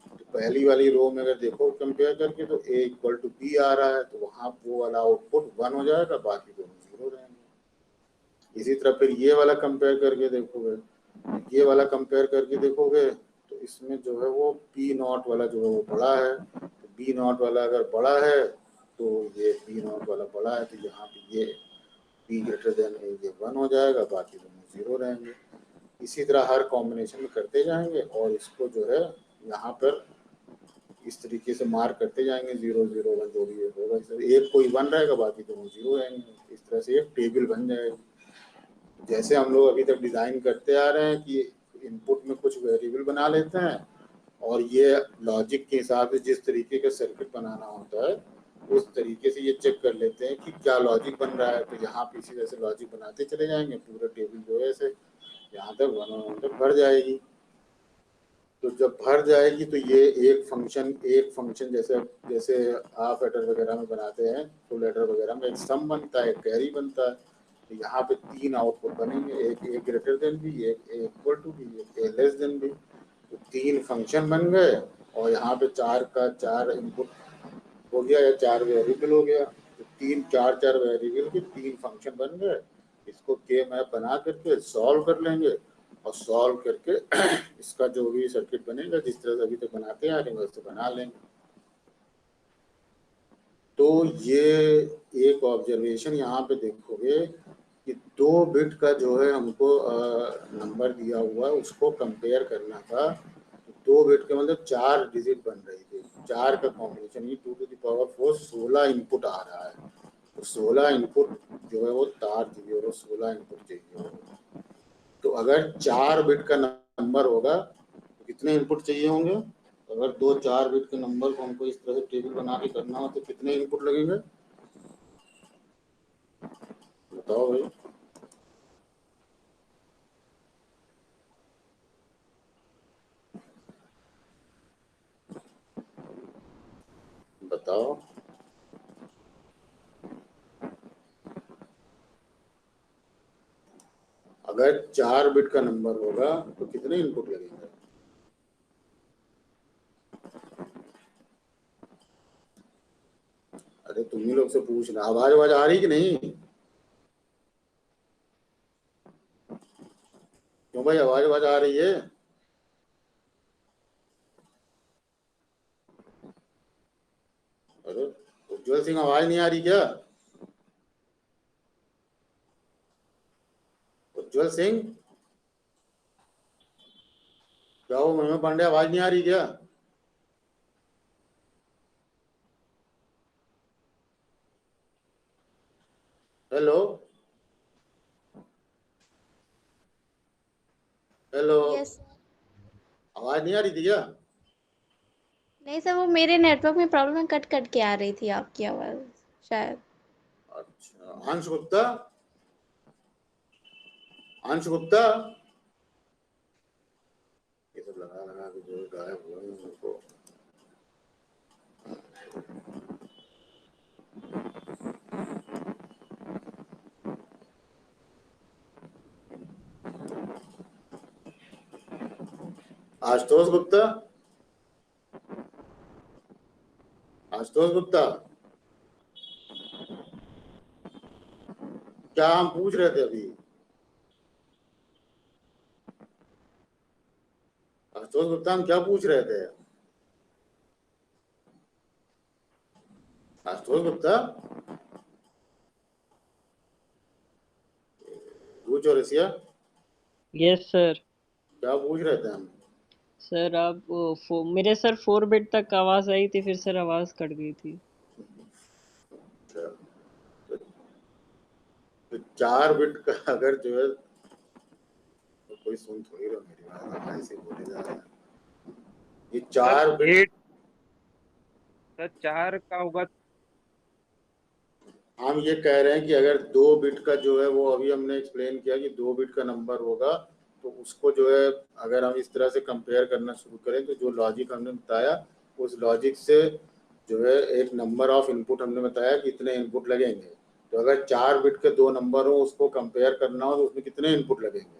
तो पहली वाली रो में अगर देखो कंपेयर करके तो ए इक्वल टू बी आ रहा है, तो वहाँ वो वाला आउटपुट 1 हो जाएगा, बाकी दोनों 0 रहेंगे। इसी तरह फिर ये वाला कंपेयर करके देखोगे, ये वाला कंपेयर करके देखोगे तो इसमें जो है वो पी नॉट वाला जो है वो बड़ा है, तो बी नॉट वाला अगर बड़ा है तो ये बी नॉट वाला बड़ा है, तो यहाँ पे ये बी ग्रेटर देन ये 1 हो जाएगा, बाकी दोनों 0 रहेंगे। इसी तरह हर कॉम्बिनेशन में करते जाएंगे और इसको जो है यहाँ पर इस तरीके से मार्क करते जाएंगे 0 0 1 जो भी होगा, एक कोई 1 रहेगा, बाकी दोनों 0 रहेंगे। इस तरह से एक टेबल बन जाएगी। जैसे हम लोग अभी तक डिज़ाइन करते आ रहे हैं कि इनपुट में कुछ वेरिएबल बना लेते हैं और ये लॉजिक के हिसाब से जिस तरीके का सर्किट बनाना होता है उस तरीके से ये चेक कर लेते हैं कि क्या लॉजिक बन रहा है। तो यहाँ पे इसी तरह से लॉजिक बनाते चले जाएंगे, पूरा टेबल जो है ऐसे यहाँ तक 1 तक भर जाएगी। तो जब भर जाएगी तो ये एक फंक्शन जैसे जैसे हाफ एडर वगैरह में बनाते हैं, फुल एडर वगैरह में एक सम बनता है, एक कैरी बनता है। तो यहाँ पे 3 आउटपुट बनेंगे, एक ए ग्रेटर देन बी, एक ए इक्वल टू बी, एक ए लेस देन बी। तो 3 फंक्शन बन गए और यहाँ पे 4 का 4 इनपुट हो गया या 4 वेरिएबल हो गया। तो 4 वेरिएबल के 3 फंक्शन बन गए। इसको के मैप बना करके सॉल्व कर लेंगे और सॉल्व करके इसका जो भी सर्किट बनेगा जिस तरह से अभी तक बनाते आ रहे हैं वैसे बना लेंगे। तो ये एक ऑब्जर्वेशन यहाँ पे देखोगे कि 2 बिट का जो है हमको नंबर दिया हुआ है उसको कंपेयर करना था। 2 बिट के मतलब 4 डिजिट बन रही थी, 4 का कॉम्बिनेशन, ये 2 टू द पावर 4 16 इनपुट आ रहा है। तो 16 इनपुट जो है वो तार चाहिए और 16 इनपुट चाहिए। तो अगर 4 बिट का नंबर होगा तो कितने इनपुट चाहिए होंगे? अगर 4 बिट के नंबर को हमको इस तरह से टेबल बना के करना हो तो कितने इनपुट लगेंगे बताओ भाई। बताओ। अगर 4 बिट का नंबर होगा तो कितने इनपुट लगेंगे? अरे तुम ही लोग से पूछना, आवाज आ रही कि नहीं? क्यों भाई, आवाज आ रही है? अरे उज्जवल सिंह, आवाज नहीं आ रही क्या? उज्जवल सिंह, क्या हो महिमा पांडे, आवाज नहीं आ रही क्या? Hello hello, yes. आवाज नहीं आ रही थी क्या? नहीं सर, वो मेरे नेटवर्क में प्रॉब्लम है, कट कट के आ रही थी आपकी आवाज शायद। अच्छा, अंश गुप्ता, अंश गुप्ता, ये सब लगा लगा के जो गायब हुआ है उनको। आशुतोष गुप्ता, आशुतोष गुप्ता, क्या हम पूछ रहे थे अभी? आशुतोष गुप्ता, हम क्या पूछ रहे थे? आशुतोष गुप्ता, पूछो रसिया, यस सर। क्या पूछ रहे थे हम? सर आप मेरे सर 4 बिट तक आवाज आई थी, फिर सर आवाज कट गई थी। अच्छा, तो 4 बिट का अगर जो है तो कोई सुन थोड़ी रहो मेरी बात, ऐसे बोले जा रहा है। ये 4 बिट 8 सर 4 का होगा। हम ये कह रहे हैं कि अगर 2 बिट का जो है वो अभी हमने एक्सप्लेन किया कि 2 बिट का नंबर होगा, तो उसको जो है अगर हम इस तरह से कंपेयर करना शुरू करें तो जो लॉजिक हमने बताया उस लॉजिक से जो है एक नंबर ऑफ इनपुट हमने बताया कि इतने इनपुट लगेंगे। तो अगर 4 बिट के 2 नंबर हो उसको कंपेयर करना हो तो उसमें कितने इनपुट लगेंगे?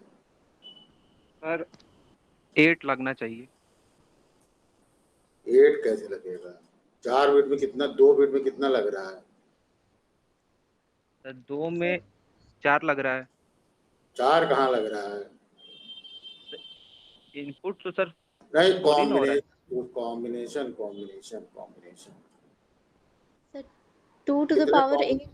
सर 8 लगना चाहिए। 8 कैसे लगेगा? 4 बिट में कितना, 2 बिट में कितना लग रहा है? सर 2 में 4 लग रहा है। 4 कहाँ लग रहा है? इनपुट तो सर नहीं, 4 ही ना हो रहा है। Combination combination combination sir 2 to the कितने power 8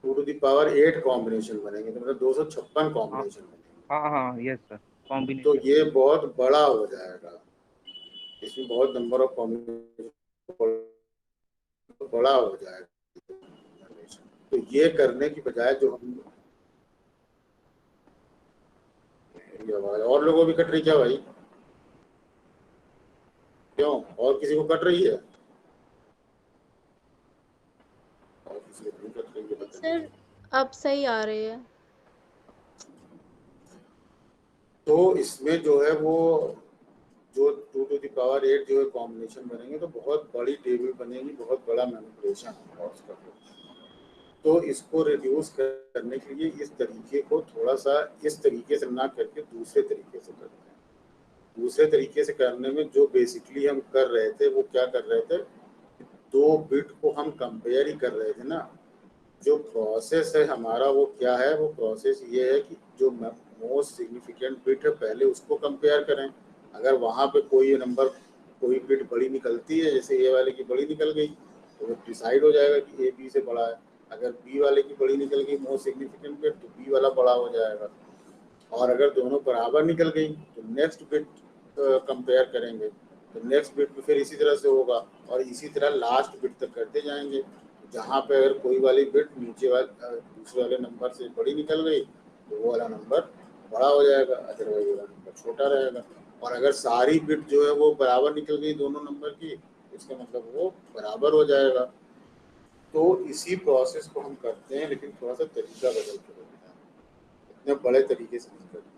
2 to the power 8 combination बनेंगे, तो मतलब 256 कॉम्बिनेशन बनेंगे। हाँ हाँ यस सर, तो कॉम्बिनेशन। ये बहुत बड़ा हो जाएगा, इसमें बहुत नंबर ऑफ कॉम्बिनेशन बड़ा हो जाएगा। तो ये करने की बजाय जो हम, ये आवाज और लोगों भी कट रही क्या भाई? क्यों, और किसी को कट रही है? और किसी को नहीं कट रही है, पता नहीं। सर अब सही आ रही है। तो इसमें जो है वो जो 2 to the power 8 जो है कॉम्बिनेशन बनेंगे तो बहुत बड़ी टेबल बनेगी, बहुत बड़ा मैनिपुलेशन होगा उसका। तो इसको रिड्यूस करने के लिए इस तरीके को थोड़ा सा इस तरीके से ना करके दूसरे तरीके से करते हैं। दूसरे तरीके से करने में जो बेसिकली हम कर रहे थे वो क्या कर रहे थे, 2 बिट को हम कंपेयर ही कर रहे थे ना। जो प्रोसेस है हमारा वो क्या है, वो प्रोसेस ये है कि जो मोस्ट सिग्निफिकेंट बिट है पहले उसको कंपेयर करें। अगर वहाँ पे कोई नंबर कोई बिट बड़ी निकलती है, जैसे ए वाले की बड़ी निकल गई, तो वो डिसाइड हो जाएगा कि ए बी से बड़ा है। अगर बी वाले की बड़ी निकल गई मोस्ट सिग्निफिकेंट बिट, तो बी वाला बड़ा हो जाएगा। और अगर दोनों बराबर निकल गई तो नेक्स्ट बिट कंपेयर करेंगे, तो नेक्स्ट बिट भी फिर इसी तरह से होगा और इसी तरह लास्ट बिट तक करते जाएंगे। जहाँ पे अगर कोई वाली बिट नीचे वाले दूसरे वाले नंबर से बड़ी निकल गई तो वो वाला नंबर बड़ा हो जाएगा, अदरवाइज वाला नंबर छोटा रहेगा। और अगर सारी बिट जो है वो बराबर निकल गई दोनों नंबर की, इसका मतलब वो बराबर हो जाएगा। तो इसी प्रोसेस को हम करते हैं, लेकिन थोड़ा सा तरीका बदल के करते हैं, इतने बड़े तरीके से नहीं करते।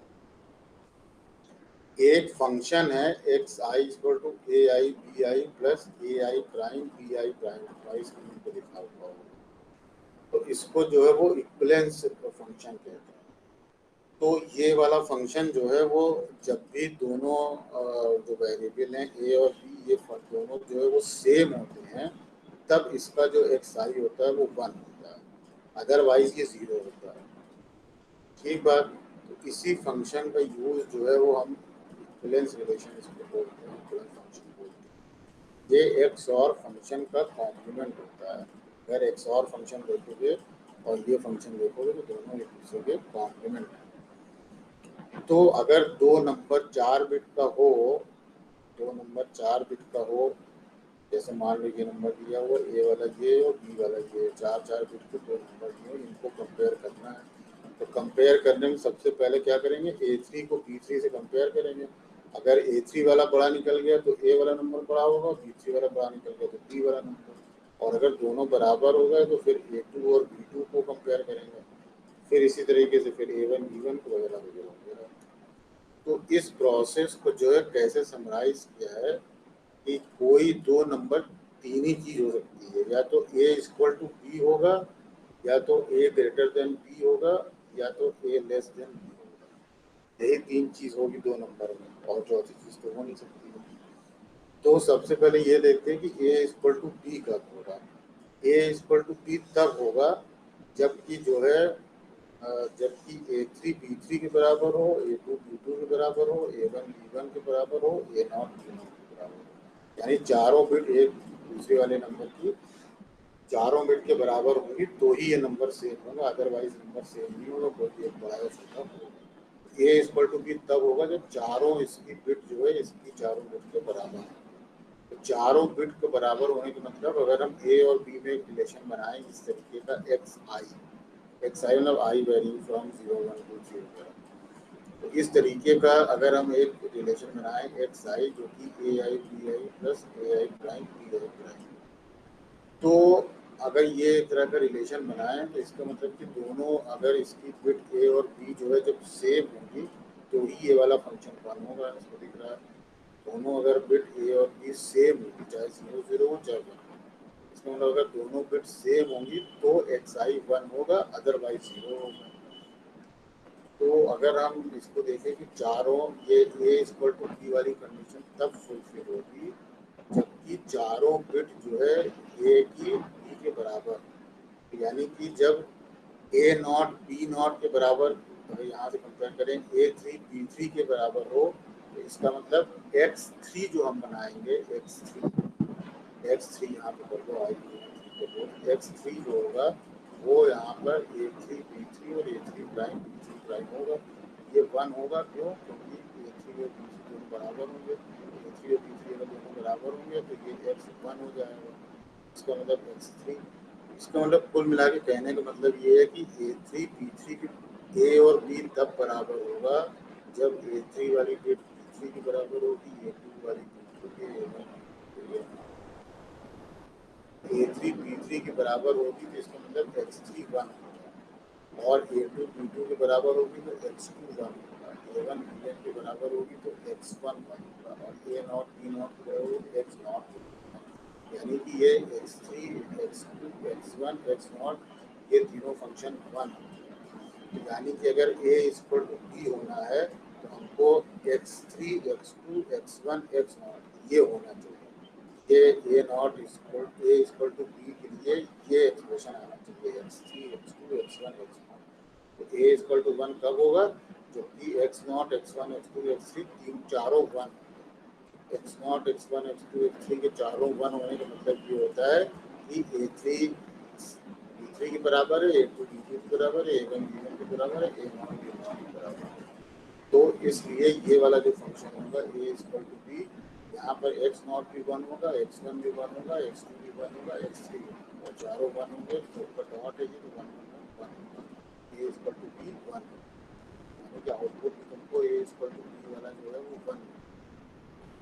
एक फंक्शन है x I equal to A I B I plus A I prime B I prime, हमारी स्क्रीन पे लिखा हुआ है। तो इसको जो है वो इक्विवेलेंस फंक्शन कहते हैं। तो ये वाला फंक्शन जो है वो जब भी दोनों जो वेरिएबल हैं ए और बी, ये दोनों जो है वो सेम होते हैं, तब इसका जो एक्स आई होता है वो 1 होता है, अदरवाइज ये 0 होता है। ठीक बात। तो इसी फंक्शन का यूज जो है वो हम इक्विवेलेंस रिलेशन इसको बोलते हैं, इक्विवेलेंस फंक्शन बोलते हैं। ये एक्स और फंक्शन का कॉम्प्लीमेंट होता है। अगर एक्स और फंक्शन देखोगे और ये फंक्शन देखोगे तो दोनों एक दूसरे के कॉम्प्लीमेंट हैं। तो अगर 2 नंबर 4 बिट का हो, 2 नंबर 4 बिट का हो, जैसे मान लीजिए नंबर दिया हुआ ए वाला ये और बी वाला ये, 4 बिट के 2 नंबर दिए, इनको कंपेयर करना है। तो कंपेयर करने में सबसे पहले क्या करेंगे, A3 को B3 से कंपेयर करेंगे। अगर A3 वाला बड़ा निकल गया तो A वाला नंबर बड़ा होगा, B3 वाला बड़ा निकल गया तो B वाला नंबर। और अगर दोनों बराबर हो गए तो फिर A2 और B2 को कंपेयर करेंगे, फिर इसी तरीके से फिर A1 B1 को वगैरह वगैरह वगैरह। तो इस प्रोसेस को जो है कैसे समराइज किया है कि कोई 2 नंबर 3 ही चीज हो सकती है, या तो A इक्वल टू B होगा, या तो A ग्रेटर देन B होगा, या तो A लेस देन B होगा। यही 3 चीज होगी 2 नंबर में, और चौथी चीज तो हो नहीं सकती है। तो सबसे पहले ये देखते हैं कि A इक्वल टू B कब होगा। A इक्वल टू B तब होगा जबकि जो है जबकि A3 B3 के बराबर हो, A2 B2 के बराबर हो, A1 B1 के बराबर हो, A0 B0 के बराबर हो। यानी चारों बिट एक दूसरे वाले नंबर की चारों बिट के बराबर होंगी तो ही ये नंबर सेम होगा, अदरवाइज नंबर सेम नहीं होगा, कोई एक बड़ा या छोटा होगा। A इक्वल टू B तब होगा जब चारों इसकी बिट जो है इसकी चारों बिट के बराबर है। तो चारों बिट के बराबर होने का मतलब, अगर हम A और B में एक रिलेशन बनाएं इस तरीके का XI मतलब I वेरिंग फ्रॉम 0 1 to 0 वगैरह, तो इस तरीके का अगर हम एक रिलेशन बनाएं एक्स आई जो कि a I B I plus A I prime B I prime, तो अगर ये एक तरह का रिलेशन बनाएं तो इसका मतलब कि दोनों अगर इसकी बिट ए और बी जो है जब सेम होंगी तो ही ये वाला फंक्शन वन होगा। इसको दिख रहा है, दोनों अगर बिट ए और बी सेम होगी, चाहे 0 0 हो चाहे 1, इसका मतलब अगर दोनों बिट सेम होंगी तो एक्स आई 1 होगा, अदरवाइज 0 होगा। तो अगर हम इसको देखें कि चारों ये ए इक्वल टू बी वाली कंडीशन तब फुलफिल होगी जबकि चारों बिट जो है ए की बी के बराबर, यानी कि जब ए नॉट बी नॉट के बराबर, अगर यहाँ से कंपेयर करें ए थ्री बी थ्री के बराबर हो तो इसका मतलब एक्स थ्री जो हम बनाएंगे एक्स थ्री यहाँ पे कर दो आई एक्स थ्री जो होगा वो यहाँ पर ए थ्री बी थ्री और a three prime b three prime होगा, ये 1 होगा। क्यों? क्योंकि ए थ्री और बी थ्री दोनों बराबर होंगे, ए थ्री और बी थ्री अगर दोनों बराबर होंगे तो ये एक्स 1 हो जाएगा, इसका मतलब एक्स थ्री। इसका मतलब कुल मिला के कहने का मतलब ये है कि ए थ्री बी थ्री की ए और बी तब बराबर होगा जब ए थ्री वाली बिट बी थ्री की बराबर होगी, ए टू वाली बी टू की ए थ्री बी थ्री के बराबर होगी तो इसका मतलब एक्स थ्री 1 होगा, और ए टू बी टू के बराबर होगी तो एक्स टू 1 होगा, ए वन बी वन के बराबर होगी तो एक्स 1 1 होगा, और ए नॉट बी नॉट के बराबर होगी एक्स नॉट होगा। यानी कि ये X three x two x one x not ये तीनों फंक्शन 1 होंगे। यानी कि अगर ए इक्वल टू बी होना है तो हमको x three x two x one x not ये होना चाहिए, ये a not equal to b के लिए ये एक्सप्रेशन आना चाहिए x three x two x one x naught. तो ए इक्वल टू 1 कब होगा? जबकि x naught x one x two x three तीन चारों 1, x naught x one x two x three के चारों 1 होने का मतलब ये होता है कि ए थ्री बी थ्री के बराबर है, ए टू बी टू के बराबर है, ए वन बी वन के बराबर है, ए नॉट बी नॉट के बराबर है। तो इसलिए ये वाला जो फंक्शन होगा ए इक्वल टू बी, यहाँ पर एक्स नॉट भी 1 होगा, एक्स वन भी 1 होगा, एक्स टू भी 1 होगा, एक्स थ्री और चारों 1 होंगे तो ऊपर डॉट है ये तो 1 होगा 1 होगा, ए इक्वल टू बी 1 यानी कि आउटपुट में तुमको ए इक्वल टू बी वाला जो है वो 1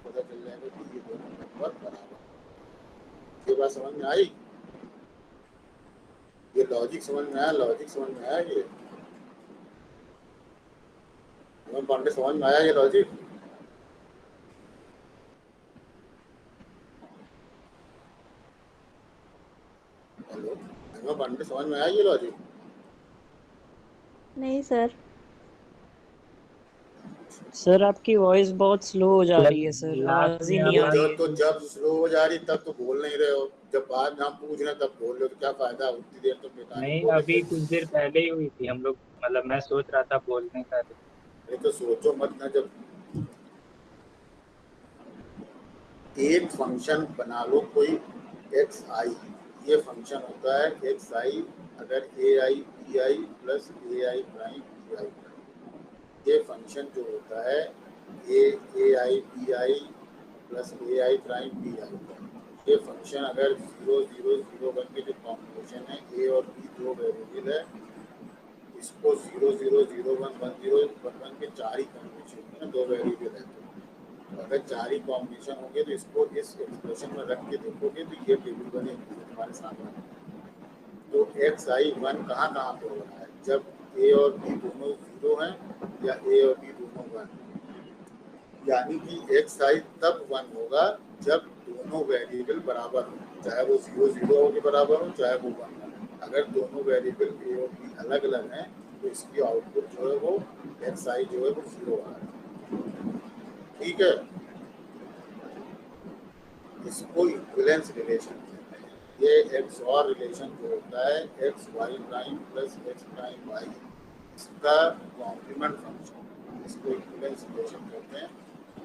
पता चल जाएगा कि ये दोनों नंबर बराबर। ये बात समझ में आई? ये लॉजिक समझ में आया? लॉजिक समझ में आया? ये हमें पांडे समझ में आया ये लॉजिक? हेलो, हमें पांडे समझ में आया ये लॉजिक? नहीं सर। सर आपकी वॉइस बहुत स्लो हो जा रही है सर, लास्ट आवाज ही में नहीं आ रही है। जब स्लो हो जा रही तब तो बोल नहीं रहे हो, जब बाद में हम पूछ रहे हैं तब बोल रहे हो, तो क्या फायदा? उतनी देर तो बेकार ही नहीं, बोले थे। अभी कुछ देर पहले ही हुई थी हम लोग, मतलब मैं सोच रहा था बोलने का। अरे तो सोचो मत ना, जब एक फंक्शन बना लो कोई एक्स आई, ये फंक्शन होता है एक्स आई अगर a I B I plus A I prime B I prime, ये फंक्शन जो होता है a I B I plus A I prime B I prime, ये फंक्शन अगर 0 0 0 1 के जो कॉम्बिनेशन है ए और बी दो वेरिएबल है, इसको 0 0 0 1 1 0 1 1 के चार ही कॉम्बिनेशन है, दो वेरिएबल है तो अगर चार ही कॉम्बिनेशन होंगे तो इसको इस एक्सप्रेशन में रख के देखोगे तो ये टेबल बनेगी तुम्हारे सामने। तो एक्स आई 1 कहाँ कहाँ पे हो रहा है? जब ए और बी दोनों 0 हैं या ए और बी दोनों 1, यानी कि एक्स आई तब 1 होगा जब दोनों वेरिएबल बराबर हो, चाहे वो 0 0 के बराबर हो चाहे वो 1 हो। अगर दोनों वेरिएबल ए और बी अलग अलग हैं तो इसकी आउटपुट जो है वो एक्स आई जो है वो 0 आ रहा है। ठीक है, इसको इक्विवेलेंस रिलेशन कहते हैं। ये एक्स और रिलेशन जो होता है x y prime plus x prime y, इसका कॉम्प्लीमेंट फंक्शन, इसको इक्विवेलेंस रिलेशन कहते हैं।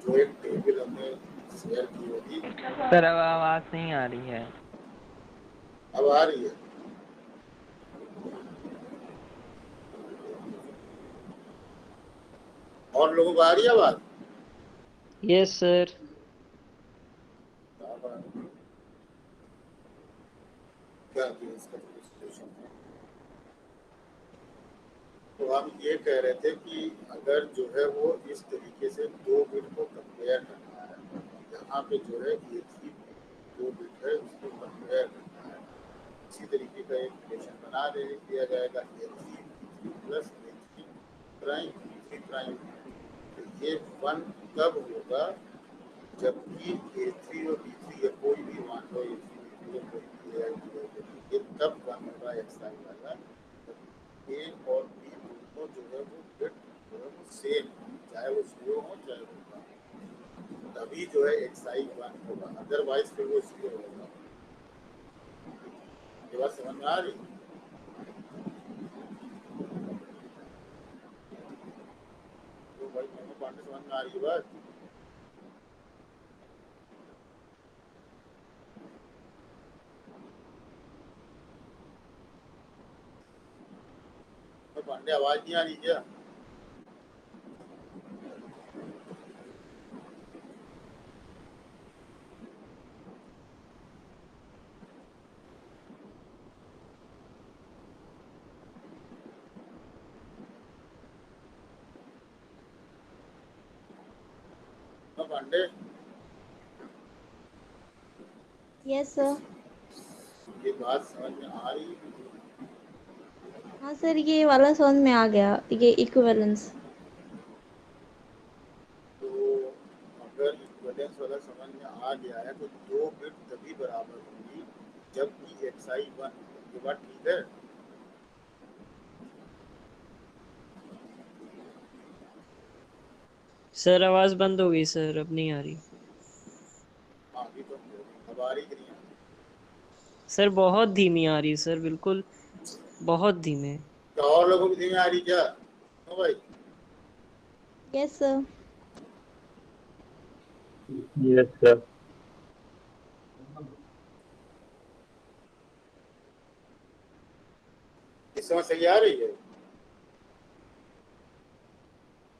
जो एक टेबल हमने शेयर की होगी। सर अब आवाज नहीं आ रही है। अब आ रही है? और लोगों को आ रही है आवाज? Yes sir. क्या इसका solution है? तो हम ये कह रहे थे कि अगर जो है वो इस तरीके से दो बिट को कंपेयर करना है, यहाँ पे जो है A3 दो बिट है उसको कंपेयर करना है, इसी तरीके का एक रिलेशन बना दिया जाएगा A3 plus A3 prime B3 prime. तो ये 1 कब होगा जबकि A3 और B3 या कोई भी मान लो A3 B3 या कोई भी AI ये तब 1 होगा XI वाला A और B दोनों जो है वो बिट जो है वो सेम, चाहे वो 0 हो चाहे वो 1, तभी जो है XI 1 होगा, अदरवाइज फिर वो 0 होगा। ये बात समझ में आ रही? तो भाई मैंने पांडे समझ में आ रही है बात? पांडे आवाज नहीं आ रही क्या? Pandey yes sir. ये बात समझ में आ रही है? हाँ सर, ये वाला समझ में आ गया, ये इक्विवेलेंस। तो अगर इक्विवेलेंस वाला समझ में आ गया है तो दो बिट तभी बराबर होंगी जबकि XI 1, ये बात ठीक है? सर आवाज बंद हो गई सर, अब नहीं आ रही। हाँ अभी तो अब आ रही कि नहीं? सर बहुत धीमी आ रही है सर, बिल्कुल बहुत धीमे। क्या और लोगों की धीमी आ रही क्या? हाँ भाई यस सर। Yes sir. इस समय सही आ रही है?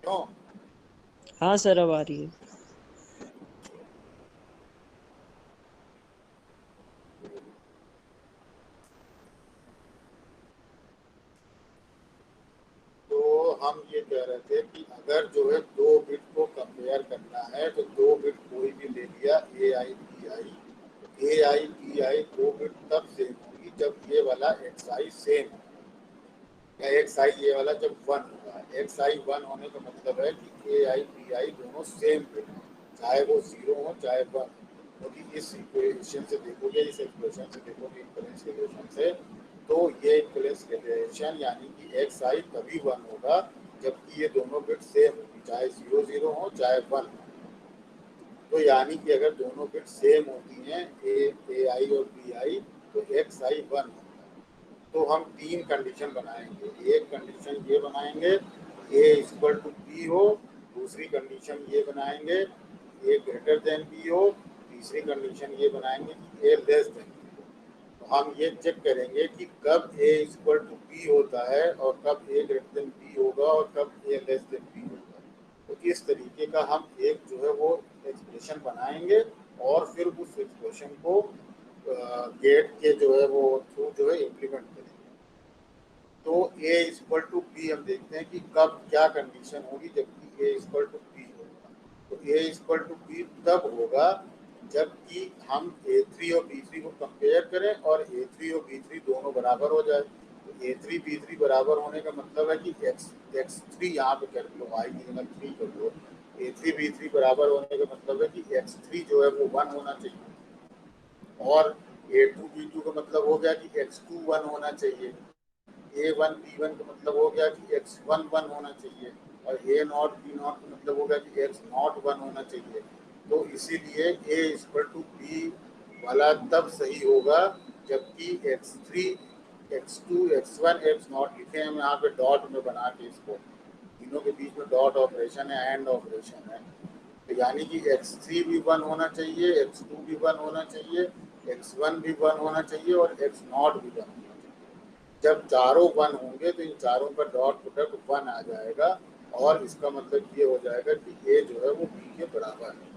क्यों? हाँ सर अब आ रही है। तो हम ये कह रहे थे कि अगर जो है दो बिट को कंपेयर करना है तो दो बिट कोई भी ले लिया AI PI दो बिट तब सेम होगी जब ये वाला XI सेम या XI ये वाला जब 1 होगा। XI 1 होने का मतलब है कि AI PI दोनों सेम बिट, चाहे वो 0 हो चाहे 1, क्योंकि इस इक्वेशन से देखोगे, इस एक्सप्रेशन से देखोगे, इक्विवेलेंस रिलेशन से, तो ये इक्विवेलेंस रिलेशन यानी कि XI तभी 1 होगा जबकि ये दोनों बिट सेम होगी, चाहे 0 हो चाहे 1 हो। तो यानी कि अगर दोनों बिट सेम होती हैं AI और PI तो XI 1 होगा। तो हम तीन कंडीशन बनाएंगे, एक कंडीशन ये बनाएंगे A इक्वल टू B हो, दूसरी कंडीशन ये बनाएंगे A ग्रेटर देन B हो, तीसरी कंडीशन ये बनाएंगे कि A लेस देन B हो। तो हम ये चेक करेंगे कि कब A इक्वल टू B होता है और कब A ग्रेटर देन B होगा और कब A लेस देन B होगा। तो इस तरीके का हम एक जो है वो एक्सप्रेशन बनाएंगे और फिर उस एक्सप्रेशन को गेट के जो है वो थ्रू जो है इम्प्लीमेंट करेंगे। तो A इक्वल टू B हम देखते हैं कि कब क्या कंडीशन होगी जबकि A इक्वल टू B होगा। तो A इक्वल टू B तब होगा जबकि हम A3 और B3 को कंपेयर करें और A3 और B3 दोनों बराबर हो जाए। तो A3 B3 बराबर होने का मतलब है कि X3 यहाँ पे कर लो, y की जगह 3 कर लो। A3 B3 बराबर होने का मतलब है कि X3 जो है वो 1 होना चाहिए और A2 B2 का मतलब हो गया कि X2 1 होना चाहिए। A1 B1 का मतलब हो गया कि X1 1 होना चाहिए और A0 B0 का मतलब हो गया कि X0 1 होना चाहिए। तो इसीलिए A इक्वल टू B वाला तब सही होगा जबकि X3 X2 X1 X0 लिखे हैं यहाँ पे डॉट में बना के, इसको तीनों के बीच में डॉट ऑपरेशन है, एंड ऑपरेशन है। तो यानी कि X3 भी 1 होना चाहिए, X2 भी 1 होना चाहिए, X1 भी 1 होना चाहिए और X0 भी 1 होना चाहिए। जब चारों 1 होंगे तो इन चारों का डॉट प्रोडक्ट 1 आ जाएगा और इसका मतलब ये हो जाएगा कि A जो है वो B के बराबर है।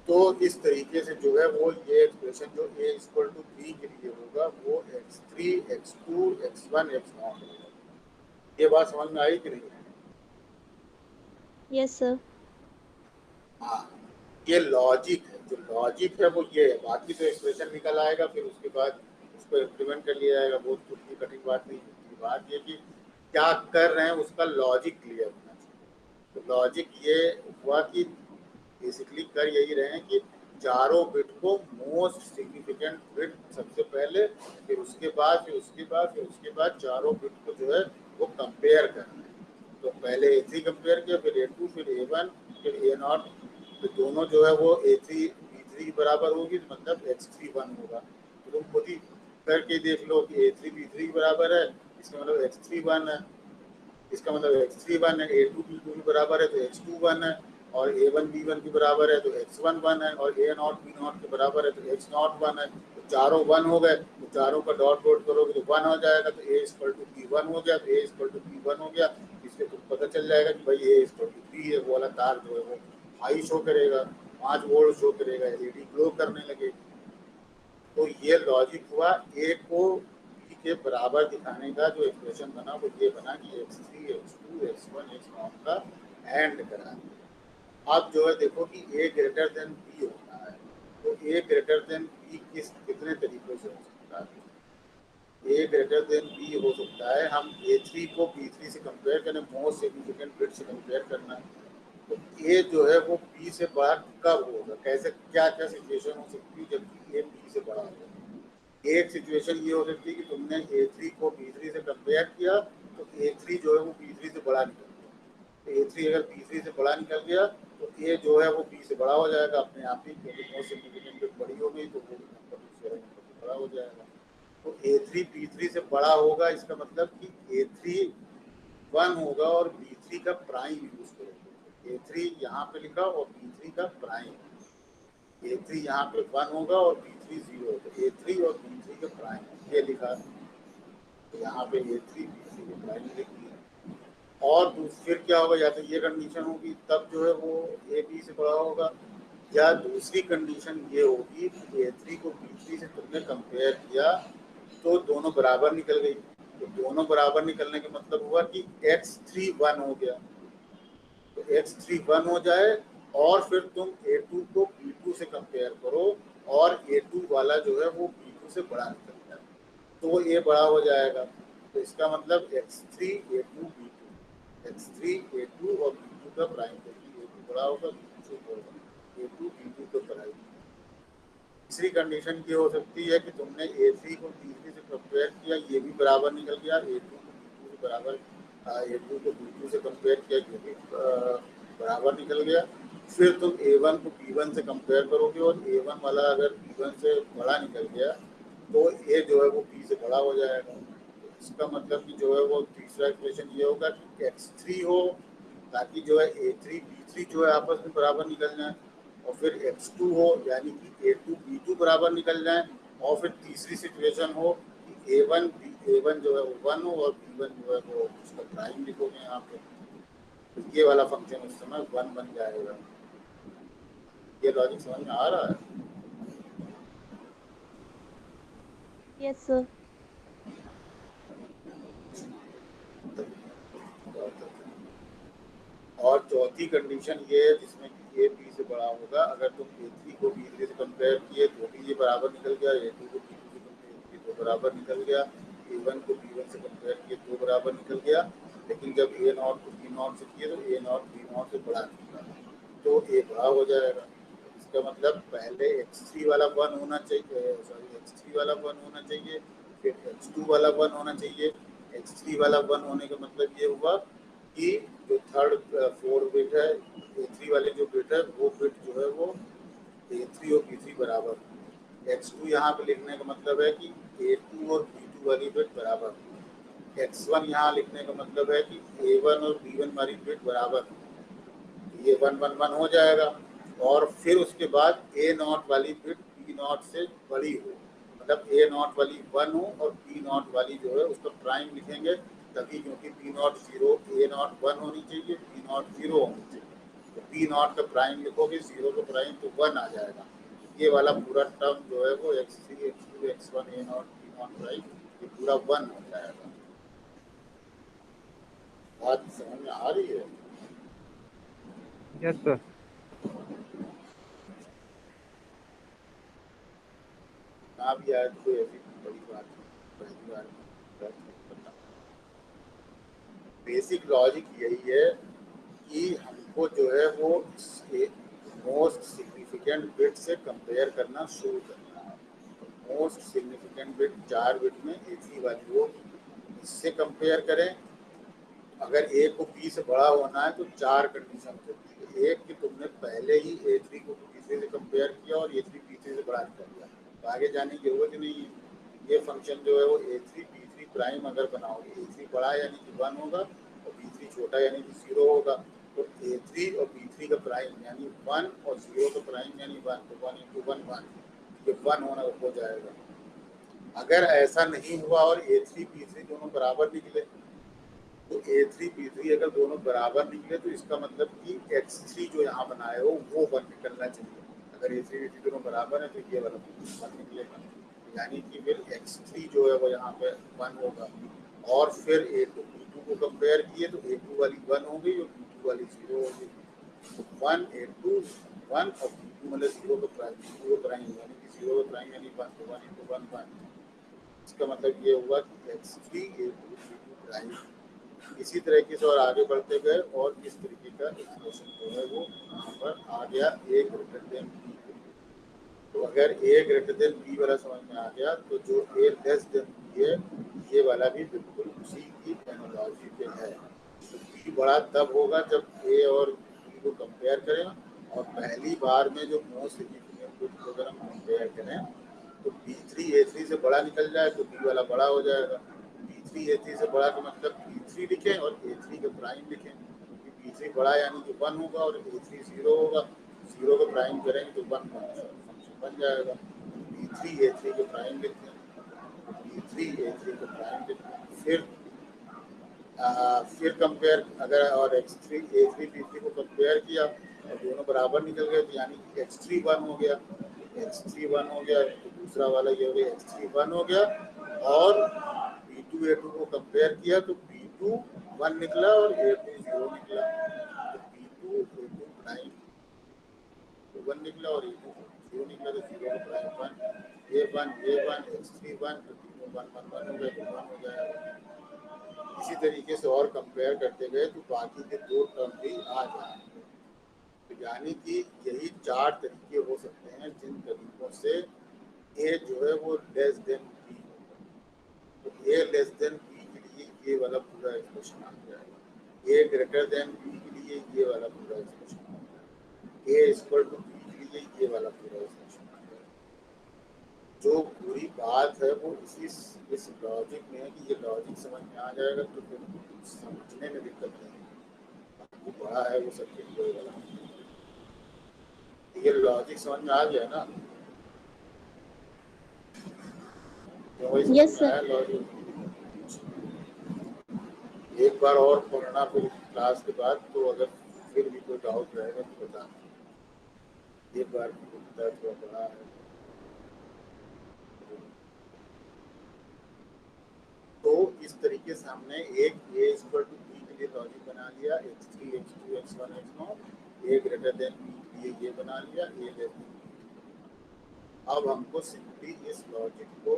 तो इस तरीके से जो है वो ये एक्सप्रेशन जो A इक्वल टू B के लिए होगा वो X3 X2 X1 X0 होगा। ये बात समझ में आई कि नहीं? Yes sir. हाँ, ये लॉजिक है, जो लॉजिक है वो ये है, बाकी तो एक्सप्रेशन निकल आएगा, फिर उसके बाद उसको इम्प्लीमेंट कर लिया जाएगा, वो कुछ भी कठिन बात नहीं है। बात ये कि क्या कर रहे हैं उसका लॉजिक क्लियर होना चाहिए। तो लॉजिक ये हुआ कि बेसिकली कर यही रहे हैं कि चारों बिट को मोस्ट सिग्निफिकेंट बिट सबसे पहले, फिर उसके बाद फिर उसके बाद फिर उसके बाद चारों बिट को जो है वो कंपेयर करना है। तो पहले A3 कंपेयर किया, फिर A2, फिर A1, फिर A0, तो दोनों जो है वो A3 B3 के बराबर होगी, तो मतलब X3 1 होगा। तो तुम खुद ही करके देख लो कि A3 B3 के बराबर है, इसका मतलब X3 1 है, इसका मतलब X3 1 है, A2 B2 के बराबर है तो X2 1 है, और A1 B1 के बराबर है तो X1 1 है, और A0 B0 के बराबर है तो X0 1 है। तो चारों 1 हो गए, तो चारों का डॉट डॉट करोगे तो 1 हो जाएगा, तो A इक्वल टू B1 हो गया, तो A इक्वल टू B1 हो गया। इससे तुम पता चल जाएगा कि भाई A इक्वल टू B है, वो वाला तार जो है वो हाई शो करेगा, 5 वोल्ट शो करेगा, एलईडी ग्लो करने लगेगी। तो ये लॉजिक हुआ ए को बी के बराबर दिखाने का, जो एक्सप्रेशन बना वो ये बना कि x3 x2 x1 x0 का एंड करा। अब जो है देखो कि ए ग्रेटर देन बी होता है, तो ए ग्रेटर देन बी कितने तरीकों से हो सकता है? ए ग्रेटर देन बी हो सकता है, हम A3 को B3 से कंपेयर करें, मोस्ट सिग्निफिकेंट बिट से कंपेयर करना है। तो ए जो है वो बी से बड़ा कब होगा, कैसे, क्या क्या सिचुएशन हो सकती है जबकि ए बी से बड़ा होगा? एक सिचुएशन ये हो सकती है कि तुमने A3 को B3 से कंपेयर किया, तो A3 जो है वो B3 से बड़ा निकल गया। तो A3 अगर B3 से बड़ा निकल गया तो A जो है वो B से बड़ा हो जाएगा अपने आप ही, क्योंकि मोस्ट सिग्निफिकेंट बिट बड़ी हो गई तो वो नंबर दूसरे नंबर से बड़ा हो जाएगा। तो A3 B3 से बड़ा होगा, इसका मतलब कि A3 1 होगा और B3 का प्राइम यूज करेंगे। A3 यहाँ पे लिखा और B3 का प्राइम, A3 यहाँ पे 1 होगा और B3 0 होगा, A3 और B3 का प्राइम ये लिखा, तो यहाँ पे A3 B3 का प्राइम लिख दिया। और फिर क्या होगा, या तो ये कंडीशन होगी तब जो है वो A B से बड़ा होगा, या दूसरी कंडीशन ये होगी कि A3 को B3 से तुमने कंपेयर किया तो दोनों बराबर निकल गई। तो दोनों बराबर निकलने का मतलब हुआ कि X3 1 हो गया, तो X3 1 हो जाए, और फिर तुम A2 को B2 से कंपेयर करो और A2 वाला जो है वो B2 से बड़ा निकल जाए, तो ये बड़ा हो जाएगा। तो इसका मतलब X3 A2 B2, X3 A2 और B2 का प्राइम, क्योंकि A2 बड़ा होगा B2 छोटा होगा, A2 B2 का प्राइम। तीसरी कंडीशन ये हो सकती है कि तुमने A3 को B3 से कंपेयर किया, ये भी बराबर निकल गया, A2 को B2 से बराबर, A2 को B2 से कंपेयर किया, ये भी बराबर निकल गया। फिर तुम A1 को B1 से कंपेयर करोगे और A1 वाला अगर B1 से बड़ा निकल गया तो A जो है वो B से बड़ा हो जाएगा। तो इसका मतलब कि जो है वो तीसरा इक्वेशन ये होगा कि X3 हो, ताकि जो है A3 B3 जो है आपस में बराबर निकल जाए, और फिर X2 हो यानी कि A2 B2 बराबर निकल जाए, और फिर तीसरी सिचुएशन हो कि A1 जो है वो 1 हो और B1 जो है वो उसका प्राइम लिखोगे यहाँ पे, तो ये वाला फंक्शन उस समय 1 बन जाएगा। ये लॉजिक समझ में आ रहा है? Yes sir. और चौथी कंडीशन ये है जिसमें कि A B से बड़ा होगा, अगर तुम A3 को B3 से कंपेयर किए तो भी ये बराबर निकल गया, A2 को B2 से कंपेयर किए तो बराबर निकल गया, A1 को B1 से कंपेयर किए तो बराबर निकल गया, लेकिन जब A0 को B0 से किए तो A0 B0 से बड़ा निकला, तो A बड़ा हो जाएगा। इसका मतलब पहले X3 वाला 1 होना चाहिए, सॉरी X3 वाला 1 होना चाहिए, फिर X2 वाला 1 होना चाहिए। X3 वाला 1 होने का मतलब ये हुआ कि जो थर्ड 4 बिट है, A3 वाले जो बिट है वो बिट जो है वो A3 और B3 बराबर, X2 यहाँ पे लिखने का मतलब है कि A2 और B2 वाली बिट बराबर, X1 यहाँ लिखने का मतलब है कि A1 और B1 वाली बिट बराबर, ये 1 1 1 हो जाएगा। और फिर उसके बाद A0 वाली बिट B0 से बड़ी हो, मतलब A0 वाली 1 हो और B0 वाली जो है उसका प्राइम लिखेंगे तभी, क्योंकि B0 0, A0 1 होनी चाहिए, B0 0 होनी चाहिए, तो B0 का प्राइम लिखोगे, 0 का प्राइम तो 1 आ जाएगा। ये वाला पूरा टर्म जो है वो X3 X2 X1 A0 B0 prime ये पूरा 1 हो जाएगा। बात समझ में आ रही है? Yes sir. ना भी आए तो कोई ऐसी बड़ी बात नहीं, पहली बार बेसिक लॉजिक यही है कि हमको जो है वो मोस्ट सिग्निफिकेंट बिट से कंपेयर करना शुरू करना है। मोस्ट सिग्निफिकेंट बिट 4 बिट में A3 वाली हो, इससे कंपेयर करें। अगर ए को बी से बड़ा होना है तो 4 कंडीशन होती है। एक कि तुमने पहले ही A3 को B3 से कंपेयर किया और A3 B3 से बड़ा निकल गया, तो आगे जाने की जरूरत ही नहीं है। ये फंक्शन जो है वो A3 B3 प्राइम अगर बनाओगे, A3 बड़ा यानी कि 1 होगा और B3 छोटा यानी कि 0 होगा, तो A3 और B3 का प्राइम यानी 1 और 0 का प्राइम यानी 1, तो 1 into 1 1, ये 1 होना हो जाएगा। अगर ऐसा नहीं हुआ और A3 B3 दोनों बराबर निकले, तो A3 B3 अगर दोनों बराबर निकले तो इसका मतलब कि X3 जो यहाँ बनाए हो वो 1 निकलना चाहिए। अगर A3 B3 दोनों बराबर है तो ये वाला 1 निकलेगा, यानी कि फिर X3 जो है वो यहाँ पे 1 होगा। और फिर A2 B2 को कंपेयर किए तो A2 वाली 1 हो गई और B2 वाली 0 हो गई। 1 A2 1 और B2 मतलब 0 का प्राइम यानी कि 0 का प्राइम यानी 1, तो 1 into 1 1। इसका मतलब ये हुआ कि X3 A2 B2 प्राइम। इसी तरीके से और आगे बढ़ते गए और इस तरीके का एक्सप्रेशन जो है वो यहाँ पर आ गया A ग्रेटर देन B। तो अगर A ग्रेटर देन B वाला समझ में आ गया तो जो A लेस देन B है ये वाला भी बिल्कुल उसी की एनालॉजी पे है। तो B बड़ा तब होगा जब A और B को कंपेयर करें, और पहली बार में जो मोस्ट सिग्निफिकेंट बिट को अगर हम कंपेयर करें तो B3 A3 से बड़ा निकल जाए तो B वाला बड़ा हो जाएगा। B3 A3 से बड़ा का मतलब B3 लिखें और A3 का प्राइम लिखें, क्योंकि B3 बड़ा यानी कि 1 होगा और A3 0 होगा। 0 का प्राइम करेंगे तो 1 फंक्शन बन जाएगा। B3 A3 का प्राइम लिखते हैं, B3 A3 का प्राइम लिखते हैं। फिर कंपेयर अगर और X3 A3 B3 को कंपेयर किया और दोनों बराबर निकल गए तो यानी कि X3 1 हो गया। X3 1 हो गया तो दूसरा वाला ये हो गया X3 1 हो गया। और B2 A2 को कंपेयर किया तो B2 1 निकला और A2 0 निकला। तो B2 A2 प्राइम 1 निकला और A2 0 निकला, तो 0 का प्राइम 1 A1 X3 1, तो तीनों 1 1 1 हो गए तो 1 हो जाएगा। इसी तरीके से और कंपेयर करते गए तो बाकी के 2 टर्म भी आ जाएंगे। तो यानी कि यही 4 तरीके हो सकते हैं जिन तरीकों से ए जो है वो लेस देन बी होगा। तो ए लेस देन बी के लिए ये वाला पूरा एक्सप्रेशन आ जाएगा। ए ग्रेटर देन बी के लिए ये वाला पूरा एक्सप्रेशन आ जाएगा। ए इक्वल टू बी के लिए ये वाला पूरा एक्सप्रेशन आ जाएगा। जो पूरी बात है वो इस लॉजिक में है कि ये लॉजिक समझ में आ जाएगा तो फिर समझने में दिक्कत नहीं है। वो बड़ा है वो सर्किट कोई वाला, ये लॉजिक समझ में आ गया ना? तो वही समझ यस में आया सर। लॉजिक। एक बार और पढ़ना फिर क्लास के बाद, तो अगर फिर भी कोई डाउट रहेगा तो बताना। एक बार थोड़ा पढ़ा है तो इस तरीके से हमने एक A इक्वल टू B के लिए लॉजिक बना लिया, X3 X2 X1 X0, A greater than B के लिए ये बना लिया, A लेस देन B। अब हमको सिंपली इस लॉजिक को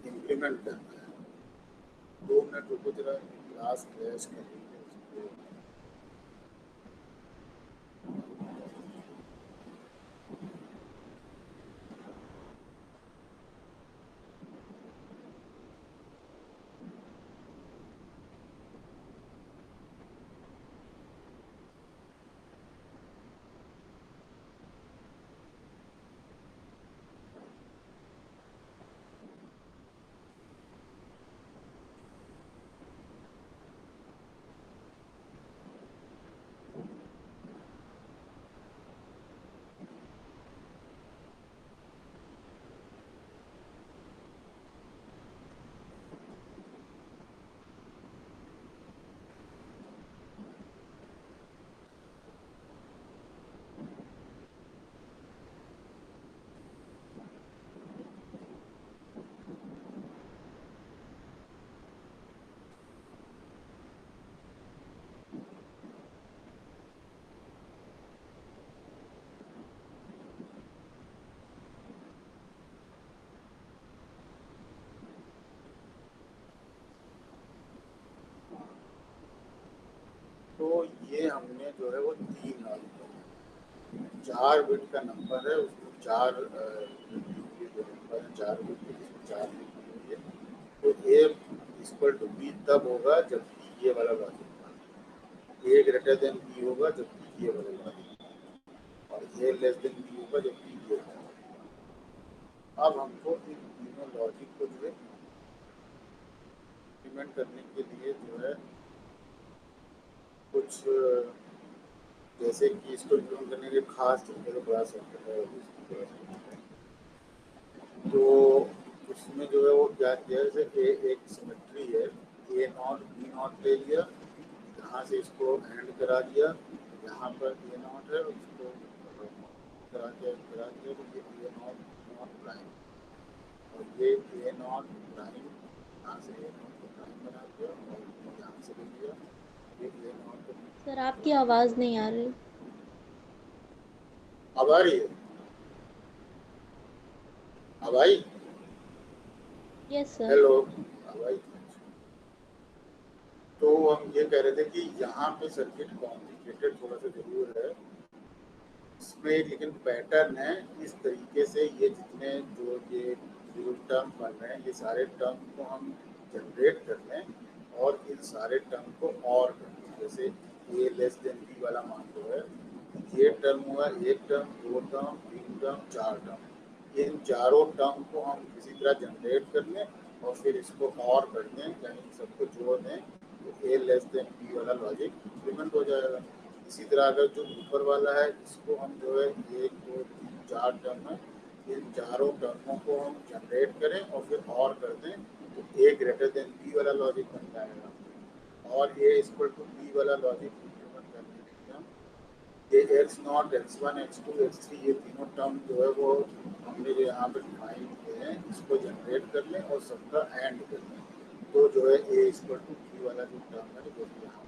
इम्प्लीमेंट करना है। 2 मिनट रुको जरा, क्लास क्रैश कर रही है। ये हमने जो है वो 4 बिट का नंबर है, उसको 4 जो नंबर है 4 बिट के, 4 बिट होंगे। तो ए इक्वल टू बी तब होगा जब ये वाला लॉजिक, ए ग्रेटर देन बी होगा जब ये वाला लॉजिक, और ए लेस देन बी होगा जब ये होगा। अब हमको इन तीनों लॉजिक को जो है इम्प्लीमेंट करने के लिए जो है कुछ जैसे कि इसको इम्प्लीमेंट करने के खास तरीके से बड़ा सर्किट है, तो उसमें जो है वो क्या किया, जैसे एक सिमेट्री है, ए नॉट बी नॉट ले लिया, यहाँ से इसको एंड करा दिया, यहाँ पर ए नॉट है उसको करा दिया तो ये ए नॉट प्राइम, और ये ए नॉट प्राइम यहाँ से ए नॉट को प्राइम बना दिया, और यहाँ से ले लिया ये ए नॉट। सर आपकी आवाज़ नहीं आ रही। अब आ रही है? अब आई? Yes sir. हेलो, अब आई? तो हम ये कह रहे थे कि यहाँ पे सर्किट कॉम्प्लिकेटेड थोड़ा सा जरूर है, इसमें लेकिन पैटर्न है इस तरीके से, ये जितने जो टर्म बन रहे हैं ये सारे टर्म को हम जनरेट कर लें और इन सारे टर्म को और कर लें। जैसे ए लेस देन बी वाला मान लो है, ये टर्म हुआ, एक टर्म, दो टर्म, तीन टर्म, चार टर्म, इन चारों टर्म को हम किसी तरह जनरेट कर लें और फिर इसको और कर दें, यानी सबको जोड़ दें, तो ए लेस देन बी वाला लॉजिक इम्प्लीमेंट हो जाएगा। इसी तरह अगर जो ऊपर वाला है इसको हम जो है 1 2 3 4 टर्म है, इन चारों टर्मों को हम जनरेट करें और फिर और कर दें, तो ए ग्रेटर देन बी वाला लॉजिक बन जाएगा, और ए इक्वल टू बी वाला लॉजिक इम्प्लीमेंट करने के लिए हम ये x not, x1, x2, x3 ये तीनों टर्म जो है वो हमने जो यहाँ पे डिफाइन किए हैं इसको जनरेट कर लें और सबका एंड कर लें, तो जो है ए इक्वल टू बी वाला जो टर्म है वो यहाँ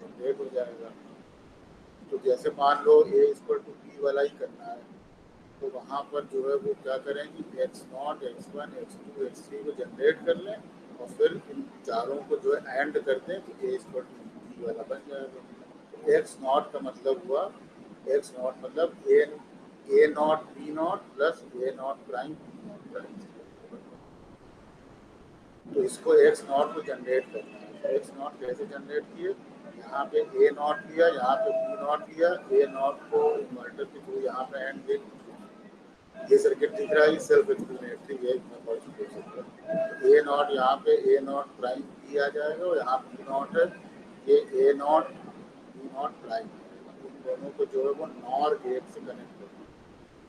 जनरेट हो जाएगा। तो जैसे मान लो ए इक्वल टू बी वाला ही करना है, तो वहाँ पर जो है वो क्या करेंगे, x0, x1, x2, x3 को जनरेट कर लें और फिर इन चारों को जो है एंड कर दें, तो ए इक्वल टू बी वाला बन जाएगा। x0 का मतलब हुआ, x0 मतलब a not b not plus a not prime b not prime, तो इसको x0 को जनरेट करना है। x0 कैसे जनरेट किए, यहाँ पे ए नॉट लिया, यहाँ पे बी नॉट लिया, ए नॉट को इन्वर्टर के थ्रू यहाँ पे एंड दे, ये सर्किट दिख रहा है, सेल्फ एक्सप्लेनेटरी है, इतना बहुत देख सकते हैं। ए नॉट यहाँ पे ए नॉट प्राइम बी आ जाएगा और यहाँ बी नॉट है, ये a not b not prime, इन दोनों को जो है वो नॉर गेट से कनेक्ट करेंगे,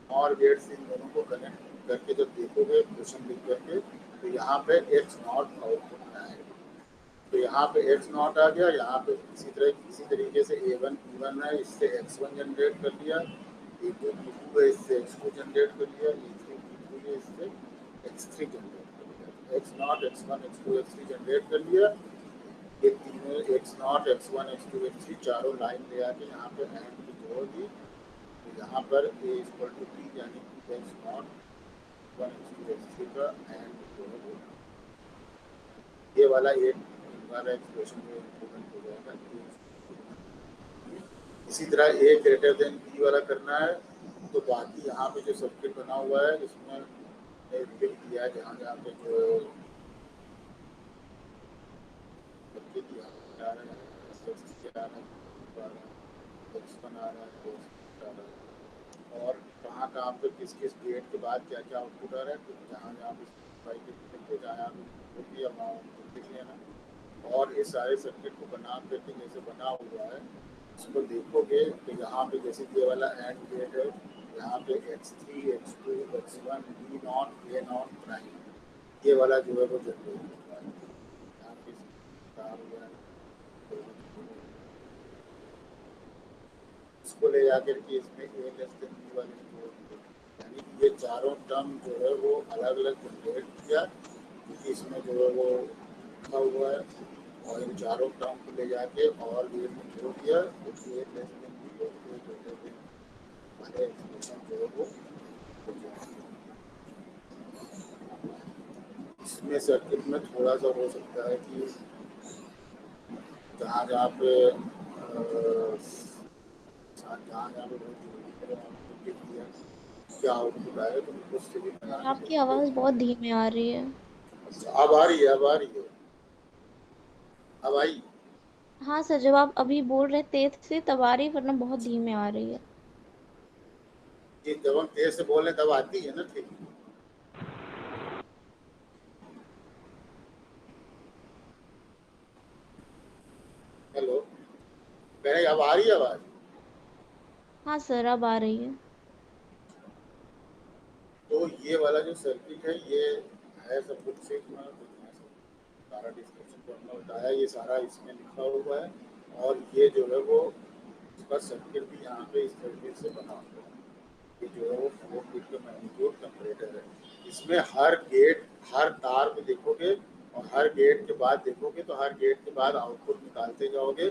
नॉर गेट से इन दोनों को कनेक्ट करके जब देखोगे क्वेश्चन लिख करके, तो यहाँ पे एक्स नॉट आउटपुट आएगा, तो यहाँ पे एक्स नॉट आ गया, यहाँ पे इसी तरीके से A1 B1 है, इससे x1 जनरेट कर लिया, A2 B2 है, इससे x2 जनरेट कर लिया, A3 B3 है, इससे x3 जनरेट कर लिया, x0, x1, x2, x3 generate कर लिया, ये तीनों x0, x1, x2, x3 चारों लाइन ले आके यहाँ पे एंड की जोड़ दी, तो यहाँ पर A इक्वल टू B यानी कि x0, x1, x2, x3 का एंड जोड़ होगा, ये वाला एक एक्सप्रेशन में इम्प्लीमेंट हो जाएगा। इसी तरह ए ग्रेटर देन बी वाला करना है, तो बाकी यहाँ पे जो सर्किट बना हुआ है इसमें फिल किया है, जहाँ जहाँ पे जो सर्किट आ रहा है और कहाँ कहाँ पे किस किस डेट के बाद क्या क्या आउटपुट आ रहा है, तो जहाँ जहाँ पे जहाँ लिख लेना, और इस सारे सर्किट को बना करके जैसे बना हुआ है इसको देखोगे तो यहाँ पे जैसे ये वाला एंड गेट है, यहाँ पे x3, x2, x1, b not, a not prime, ये वाला जो है वो जनरेट होता है, यहाँ पे इसको ले जाकर के इसमें a लेस देन b वाले यानी कि ये चारों टर्म जो है वो अलग अलग जनरेट किया, क्योंकि इसमें जो है वो लिखा हुआ है, और इन चारों टर्म को ले जाके और ये जोड़ दिया, तो ये लेस देन बी और ये ग्रेटर देन वाले एक्सप्रेशन जो है वो इसमें सर्किट में थोड़ा सा हो सकता है कि जहाँ जहाँ पे क्या आउटपुट आए तो उससे भी सर आपकी आवाज़ बहुत धीमे आ रही है। अब आ रही है, अब आ रही है, अब आई। हाँ सर, जब आप अभी बोल रहे तेज से तब आ रही, वरना बहुत धीमे आ रही है। ये जब हम तेज से बोल रहे तब आती है ना ठीक। हेलो, कह रहे अब आ रही है आवाज। सारा हाँ सर, अब आ रही है। तो ये वाला जो सर्किट है ये है सब कुछ से सारा डिस्क्रिप्शन को हमने बताया, ये सारा इसमें लिखा हुआ है। और ये जो है वो इसका सर्किट भी यहाँ पे इस तरीके से बना हुआ है। ये जो है वो 4 बिट का मैग्नीट्यूड कंपैरेटर है। इसमें हर गेट, हर तार पे देखोगे और हर गेट के बाद देखोगे तो हर गेट के बाद आउटपुट निकालते जाओगे,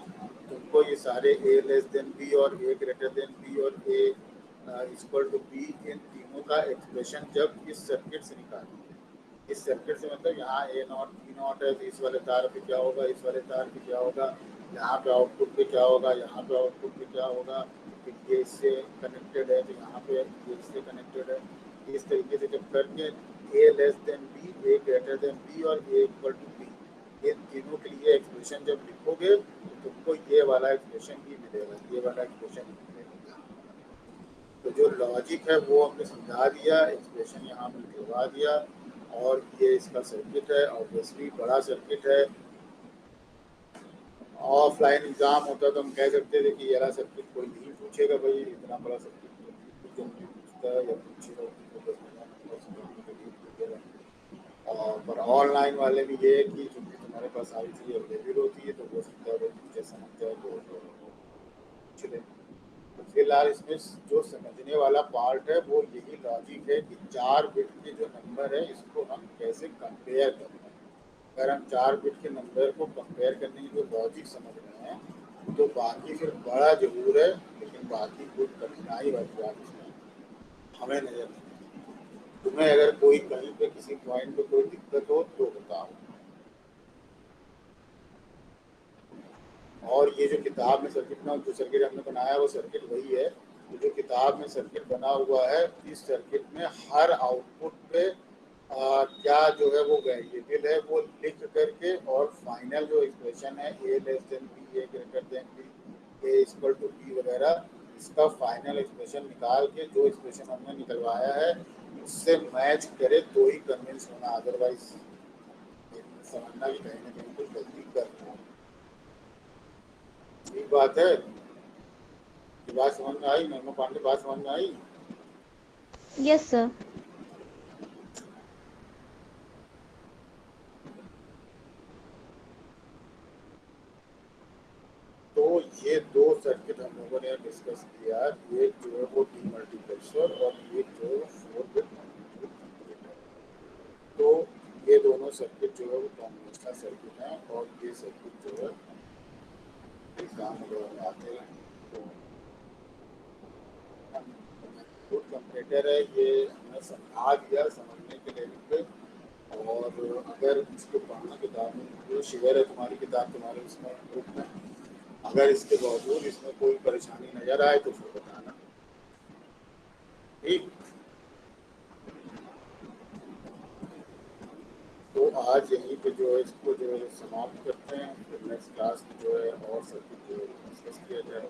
तुमको ये सारे ए लेस देन बी और ए ग्रेटर देन बी और ए इक्वल टू बी, इन तीनों का एक्सप्रेशन जब इस सर्किट से निकालोगे, इस सर्किट से मतलब यहाँ ए नॉट बी नॉट है तो इस वाले तार पे क्या होगा, इस वाले तार पे क्या होगा, यहाँ पे आउटपुट पे क्या होगा, यहाँ पे आउटपुट पे क्या होगा, फिर ये इससे कनेक्टेड है तो यहाँ पे ये इससे कनेक्टेड है। इस तरीके से जब करके ए less than b, a greater than B और ए इक्वल टू बी, ये तीनों के लिए एक्सप्रेशन जब लिखोगे तो तुमको ये वाला एक्सप्रेशन ही मिलेगा, ये वाला एक्सप्रेशन ही मिलेगा। तो जो लॉजिक है वो हमने समझा दिया, एक्सप्रेशन यहाँ पे लिखवा दिया। और ये इसका सर्किट है, ऑब्वियसली बड़ा सर्किट है। ऑफलाइन एग्जाम होता तो हम कह सकते थे कि ये वाला सर्किट कोई नहीं पूछेगा भाई, इतना बड़ा सर्किट पूछता है या पूछेगा तो 10 नंबर समझने के लिए पूछेगा। पर ऑनलाइन वाले में ये है कि चूँकि तुम्हारे पास सारी चीज़ें अवेलेबल होती है तो वो सकता है टीचर समझता है तो पूछ ले। तो फिलहाल इसमें जो समझने वाला पार्ट है वो यही लॉजिक है कि 4 बिट के जो नंबर है इसको हम कैसे कंपेयर करते हैं। अगर हम 4 बिट के नंबर को कंपेयर करने की जो लॉजिक समझ रहे हैं तो बाकी फिर बड़ा जरूर है, लेकिन बाकी कोई कठिनाई वाली बात इसमें हमें नजर नहीं। तुम्हें अगर कोई कहीं पे किसी पॉइंट पे कोई दिक्कत हो तो बताओ। और ये जो किताब में सर्किट में जो सर्किट हमने बनाया वो सर्किट वही है। तो जो किताब में सर्किट बना हुआ है, इस सर्किट में हर आउटपुट पे क्या जो है वो वेरिएबल है वो लिख करके और फाइनल जो एक्सप्रेशन है a less than b, a greater than b, a equal to b वगैरह, इसका फाइनल एक्सप्रेशन निकाल के जो एक्सप्रेशन हमने निकलवाया है उससे मैच करे तो ही कन्विंस होना, अदरवाइज समझना कि कहीं ना कहीं कुछ गलती कर रहे हैं। ठीक बात है, ये बात समझ में आई? महिमा पांडे, बात समझ में आई? Yes sir. तो ये दो सर्किट हम लोगों ने डिस्कस किया, एक जो है वो डीमल्टीप्लेक्सर और एक जो है 4 बिट मल्टीप्लेक्सर। तो ये दोनों सर्किट जो है वो कॉम्बिनेशनल सर्किट हैं और ये सर्किट जो है एग्जाम वगैरह आते हैं। तो कंपैरेटर है, ये हमने समझा दिया समझने के लेवल पे। और अगर इसको पढ़ना किताब में जो शेयर है तुम्हारी किताब तुम्हारे उसमें ग्रुप में, अगर इसके बावजूद इसमें कोई परेशानी नजर आए तो फिर बताना। ठीक, तो आज यहीं पे जो है इसको जो है समाप्त करते हैं, फिर नेक्स्ट क्लास में जो है और सर्किट जो है डिस्कस किया जाए।